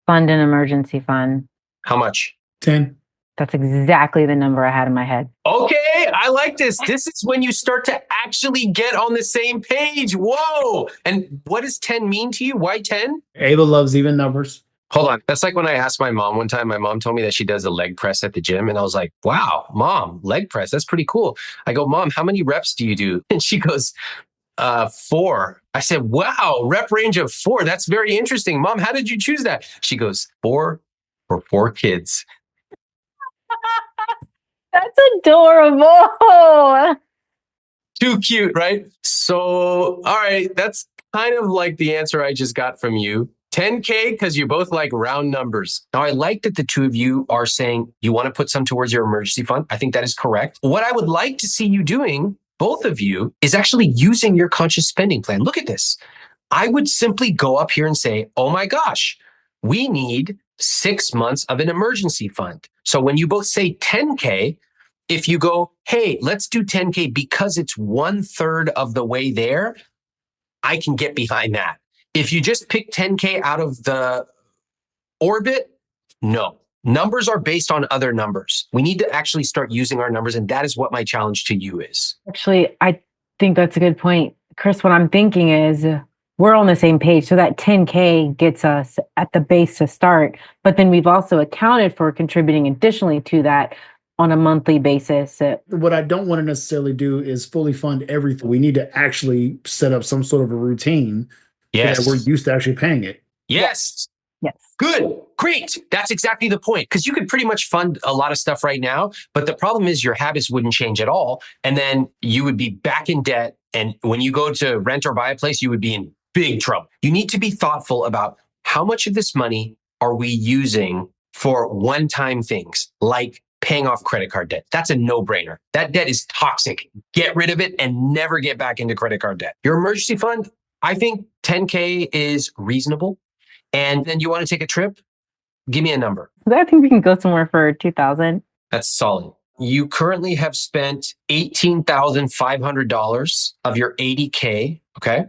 Fund an emergency fund. How much? 10. That's exactly the number I had in my head. Okay, I like this. This is when you start to actually get on the same page. Whoa. And what does 10 mean to you? Why 10? Ava loves even numbers. Hold on. That's like when I asked my mom one time, my mom told me that she does a leg press at the gym. And I was like, wow, mom, leg press. That's pretty cool. I go, Mom, how many reps do you do? And she goes, 4. I said, wow, rep range of 4. That's very interesting. Mom, how did you choose that? She goes, 4 for 4 kids. That's adorable. Too cute, right? So, all right, that's kind of like the answer I just got from you. 10K because you both like round numbers. Now, I like that the two of you are saying you want to put some towards your emergency fund. I think that is correct. What I would like to see you doing, both of you, is actually using your conscious spending plan. Look at this. I would simply go up here and say, oh my gosh, we need 6 months of an emergency fund. So when you both say 10K, if you go, hey, let's do 10K because it's 1/3 of the way there, I can get behind that. If you just pick 10K out of the orbit, no. Numbers are based on other numbers. We need to actually start using our numbers. And that is what my challenge to you is. Actually, I think that's a good point. Chris, what I'm thinking is we're on the same page. So that 10K gets us at the base to start. But then we've also accounted for contributing additionally to that on a monthly basis. What I don't want to necessarily do is fully fund everything. We need to actually set up some sort of a routine that we're used to actually paying it. Yes. Yes. Good. Great. That's exactly the point. Because you could pretty much fund a lot of stuff right now. But the problem is your habits wouldn't change at all. And then you would be back in debt. And when you go to rent or buy a place, you would be in big trouble. You need to be thoughtful about how much of this money are we using for one-time things like paying off credit card debt. That's a no-brainer. That debt is toxic. Get rid of it and never get back into credit card debt. Your emergency fund, I think 10K is reasonable. And then you want to take a trip? Give me a number. I think we can go somewhere for 2,000. That's solid. You currently have spent $18,500 of your 80K. Okay.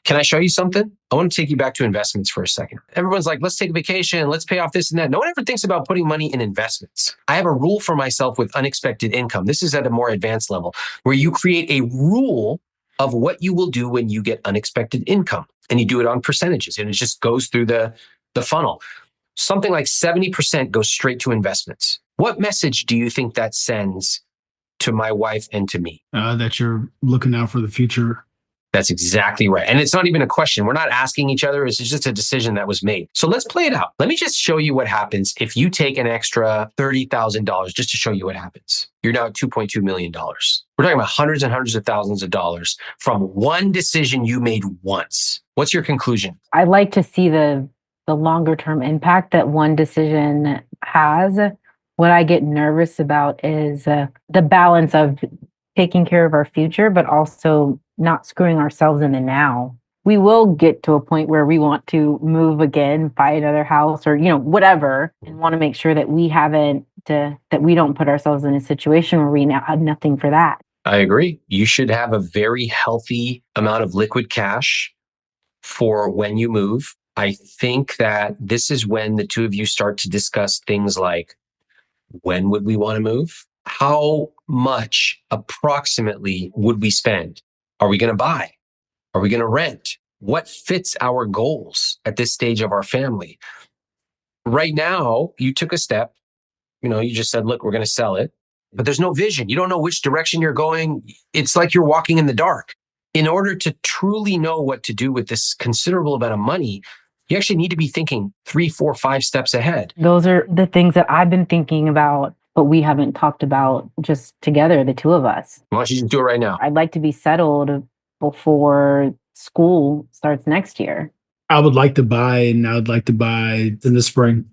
Can I show you something? I want to take you back to investments for a second. Everyone's like, let's take a vacation. Let's pay off this and that. No one ever thinks about putting money in investments. I have a rule for myself with unexpected income. This is at a more advanced level where you create a rule of what you will do when you get unexpected income. And you do it on percentages and it just goes through the funnel. Something like 70% goes straight to investments. What message do you think that sends to my wife and to me? That you're looking out for the future. That's exactly right. And it's not even a question. We're not asking each other. It's just a decision that was made. So let's play it out. Let me just show you what happens if you take an extra $30,000 just to show you what happens. You're now at $2.2 million. We're talking about hundreds and hundreds of thousands of dollars from one decision you made once. What's your conclusion? I like to see the longer term impact that one decision has. What I get nervous about is the balance of taking care of our future, but also not screwing ourselves in the now. We will get to a point where we want to move again, buy another house or, whatever, and want to make sure that we that we don't put ourselves in a situation where we now have nothing for that. I agree. You should have a very healthy amount of liquid cash for when you move. I think that this is when the two of you start to discuss things like, when would we want to move? How much approximately would we spend? Are we going to buy? Are we going to rent? What fits our goals at this stage of our family? Right now, you took a step. You just said, look, we're going to sell it. But there's no vision. You don't know which direction you're going. It's like you're walking in the dark. In order to truly know what to do with this considerable amount of money, you actually need to be thinking 3, 4, 5 steps ahead. Those are the things that I've been thinking about, but we haven't talked about just together, the two of us. Why don't you just do it right now? I'd like to be settled before school starts next year. I would like to buy, and I would like to buy in the spring.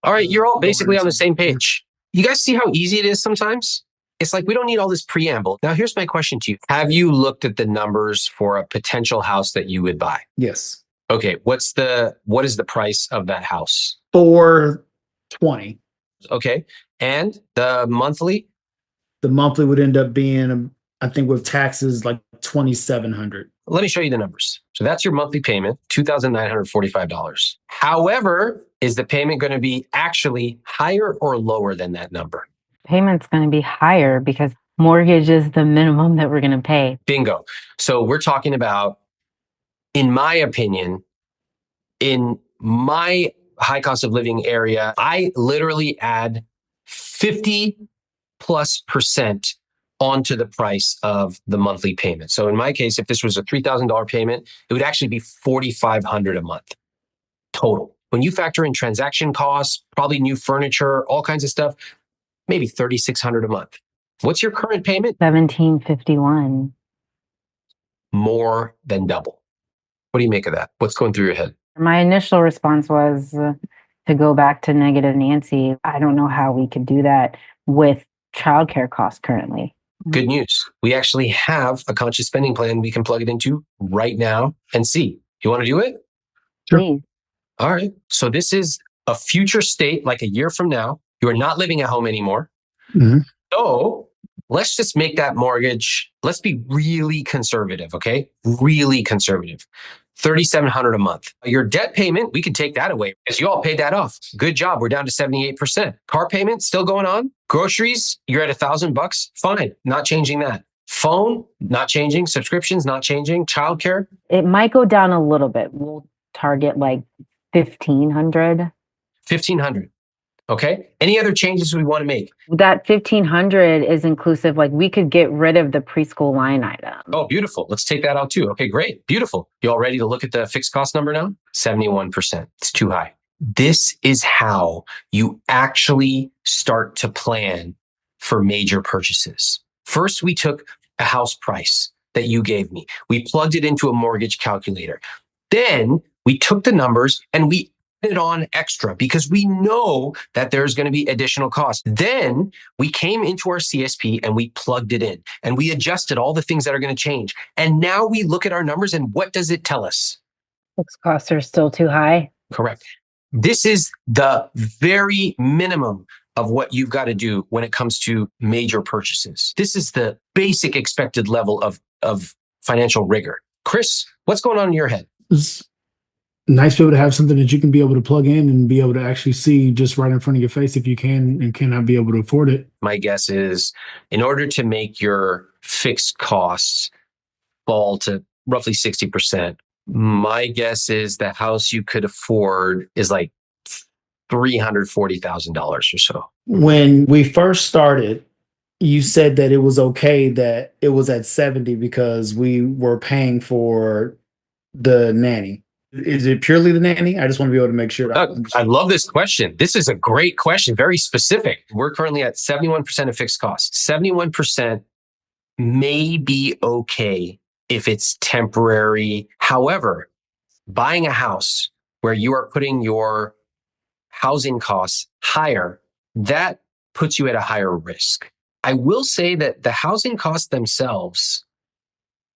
All right, you're all basically on the same page. You guys see how easy it is sometimes? It's like we don't need all this preamble. Now, here's my question to you. Have you looked at the numbers for a potential house that you would buy? Yes. Okay, what is the price of that house? $420. Okay, and the monthly? The monthly would end up being, I think with taxes, like $2,700. Let me show you the numbers. So that's your monthly payment, $2,945. However, is the payment going to be actually higher or lower than that number? Payment's going to be higher because mortgage is the minimum that we're going to pay. Bingo. So we're talking about, in my opinion, in my high cost of living area, I literally add 50+% onto the price of the monthly payment. So in my case, if this was a $3,000 payment, it would actually be $4,500 a month total. When you factor in transaction costs, probably new furniture, all kinds of stuff, maybe $3,600 a month. What's your current payment? $1,751. More than double. What do you make of that? What's going through your head? My initial response was to go back to negative Nancy. I don't know how we could do that with childcare costs currently. Good news. We actually have a conscious spending plan we can plug it into right now and see. You want to do it? Sure. Please. All right. So this is a future state, like a year from now. You are not living at home anymore. Mm-hmm. So let's just make that mortgage. Let's be really conservative, okay? Really conservative. $3,700 a month. Your debt payment, we could take that away because you all paid that off. Good job. We're down to 78%. Car payment still going on. Groceries, you're at $1,000. Fine. Not changing that. Phone, not changing. Subscriptions, not changing. Childcare. It might go down a little bit. We'll target like 1,500. 1,500. Okay. Any other changes we want to make? That 1,500 is inclusive. Like we could get rid of the preschool line item. Oh, beautiful. Let's take that out too. Okay, great. Beautiful. You all ready to look at the fixed cost number now? 71%. It's too high. This is how you actually start to plan for major purchases. First, we took a house price that you gave me. We plugged it into a mortgage calculator. Then we took the numbers and we added on extra because we know that there's going to be additional costs. Then we came into our CSP and we plugged it in and we adjusted all the things that are going to change. And now we look at our numbers and what does it tell us? Fixed costs are still too high. Correct. This is the very minimum of what you've got to do when it comes to major purchases. This is the basic expected level of financial rigor. Chris, what's going on in your head? It's nice to be able to have something that you can be able to plug in and be able to actually see just right in front of your face if you can and cannot be able to afford it. My guess is in order to make your fixed costs fall to roughly 60%, my guess is the house you could afford is like $340,000 or so. When we first started, you said that it was okay that it was at 70 because we were paying for the nanny. Is it purely the nanny? I just want to be able to make sure. I love this question. This is a great question, very specific. We're currently at 71% of fixed costs. 71% may be okay if it's temporary. However, buying a house where you are putting your housing costs higher, that puts you at a higher risk. I will say that the housing costs themselves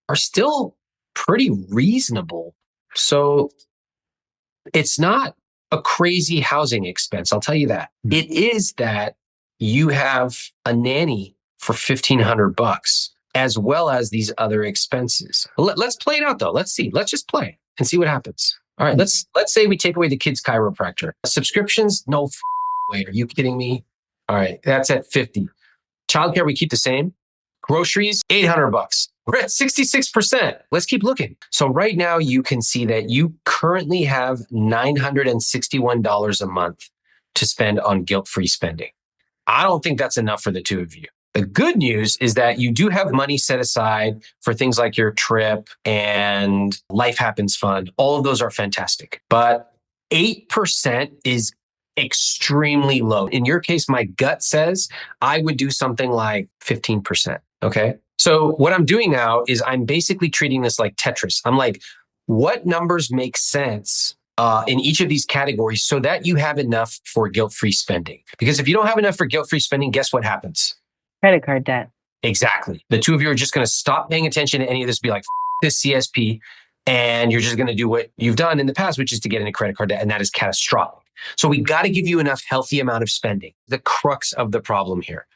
are still pretty reasonable. So it's not a crazy housing expense. I'll tell you that. It is that you have a nanny for $1,500 as well as these other expenses. Let's play it out though. Let's see. Let's just play and see what happens. All right. Let's say we take away the kids' chiropractor. Subscriptions? No way. Are you kidding me? All right. That's at 50. Childcare, we keep the same. Groceries, $800. We're at 66%. Let's keep looking. So right now you can see that you currently have $961 a month to spend on guilt-free spending. I don't think that's enough for the two of you. The good news is that you do have money set aside for things like your trip and Life Happens Fund. All of those are fantastic. But 8% is extremely low. In your case, my gut says I would do something like 15%. Okay. So what I'm doing now is I'm basically treating this like Tetris. I'm like, what numbers make sense in each of these categories so that you have enough for guilt-free spending? Because if you don't have enough for guilt-free spending, guess what happens? Credit card debt. Exactly. The two of you are just going to stop paying attention to any of this, be like, this CSP, and you're just going to do what you've done in the past, which is to get into credit card debt, and that is catastrophic. So we got to give you enough healthy amount of spending. The crux of the problem here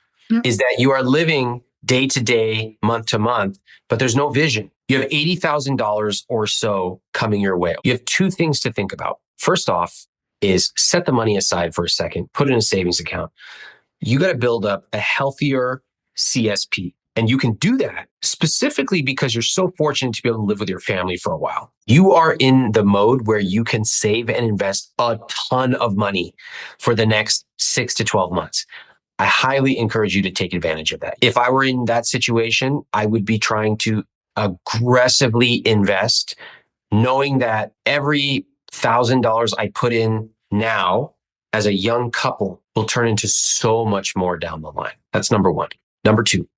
is that you are living day to day, month to month, but there's no vision. You have $80,000 or so coming your way. You have two things to think about. First off is set the money aside for a second, put it in a savings account. You got to build up a healthier CSP. And you can do that specifically because you're so fortunate to be able to live with your family for a while. You are in the mode where you can save and invest a ton of money for the next 6 to 12 months. I highly encourage you to take advantage of that. If I were in that situation, I would be trying to aggressively invest, knowing that every $1,000 I put in now as a young couple will turn into so much more down the line. That's number one. Number two,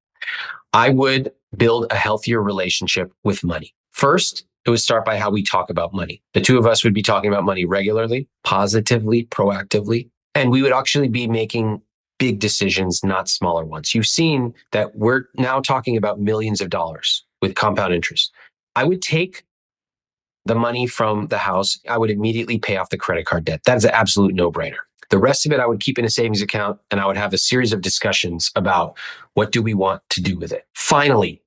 I would build a healthier relationship with money. First, it would start by how we talk about money. The two of us would be talking about money regularly, positively, proactively, and we would actually be making big decisions, not smaller ones. You've seen that we're now talking about millions of dollars with compound interest. I would take the money from the house. I would immediately pay off the credit card debt. That is an absolute no-brainer. The rest of it, I would keep in a savings account and I would have a series of discussions about what do we want to do with it. Finally,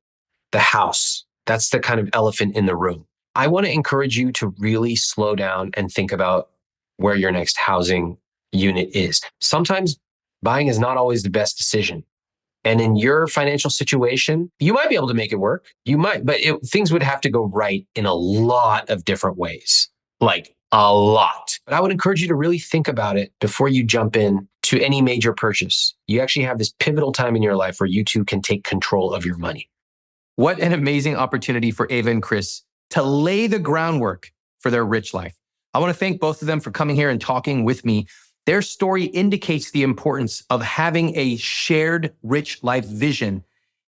the house. That's the kind of elephant in the room. I want to encourage you to really slow down and think about where your next housing unit is. Sometimes buying is not always the best decision. And in your financial situation, you might be able to make it work. You might, but things would have to go right in a lot of different ways, like a lot. But I would encourage you to really think about it before you jump in to any major purchase. You actually have this pivotal time in your life where you two can take control of your money. What an amazing opportunity for Ava and Chris to lay the groundwork for their rich life. I want to thank both of them for coming here and talking with me. Their story indicates the importance of having a shared rich life vision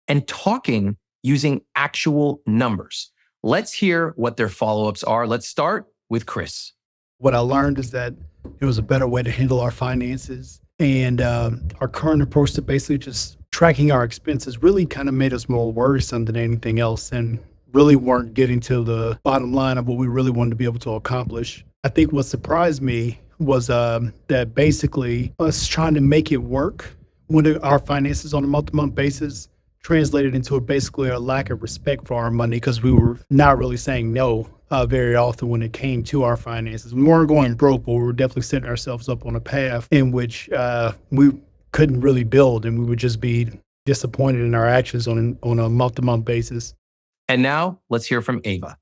and talking using actual numbers. Let's hear what their follow-ups are. Let's start with Chris. What I learned is that it was a better way to handle our finances. And our current approach to basically just tracking our expenses really kind of made us more worrisome than anything else, and really weren't getting to the bottom line of what we really wanted to be able to accomplish. I think what surprised me was that basically us trying to make it work when our finances on a month-to-month basis translated into basically a lack of respect for our money, because we were not really saying no very often when it came to our finances. We weren't going broke, but we were definitely setting ourselves up on a path in which we couldn't really build, and we would just be disappointed in our actions on a month-to-month basis. And now let's hear from Ava.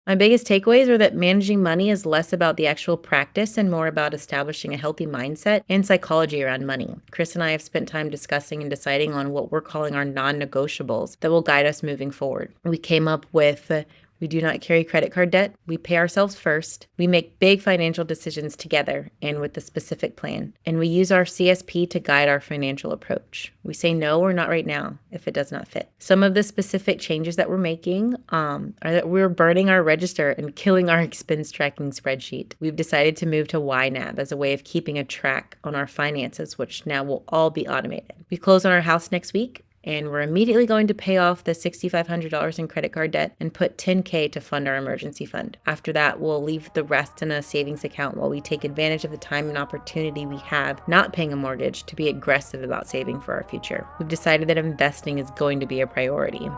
My biggest takeaways are that managing money is less about the actual practice and more about establishing a healthy mindset and psychology around money. Chris and I have spent time discussing and deciding on what we're calling our non-negotiables that will guide us moving forward. We came up with we do not carry credit card debt. We pay ourselves first. We make big financial decisions together and with a specific plan. And we use our CSP to guide our financial approach. We say no or not right now if it does not fit. Some of the specific changes that we're making are that we're burning our register and killing our expense tracking spreadsheet. We've decided to move to YNAB as a way of keeping a track on our finances, which now will all be automated. We close on our house next week, and we're immediately going to pay off the $6,500 in credit card debt and put $10,000 to fund our emergency fund. After that, we'll leave the rest in a savings account while we take advantage of the time and opportunity we have not paying a mortgage to be aggressive about saving for our future. We've decided that investing is going to be a priority.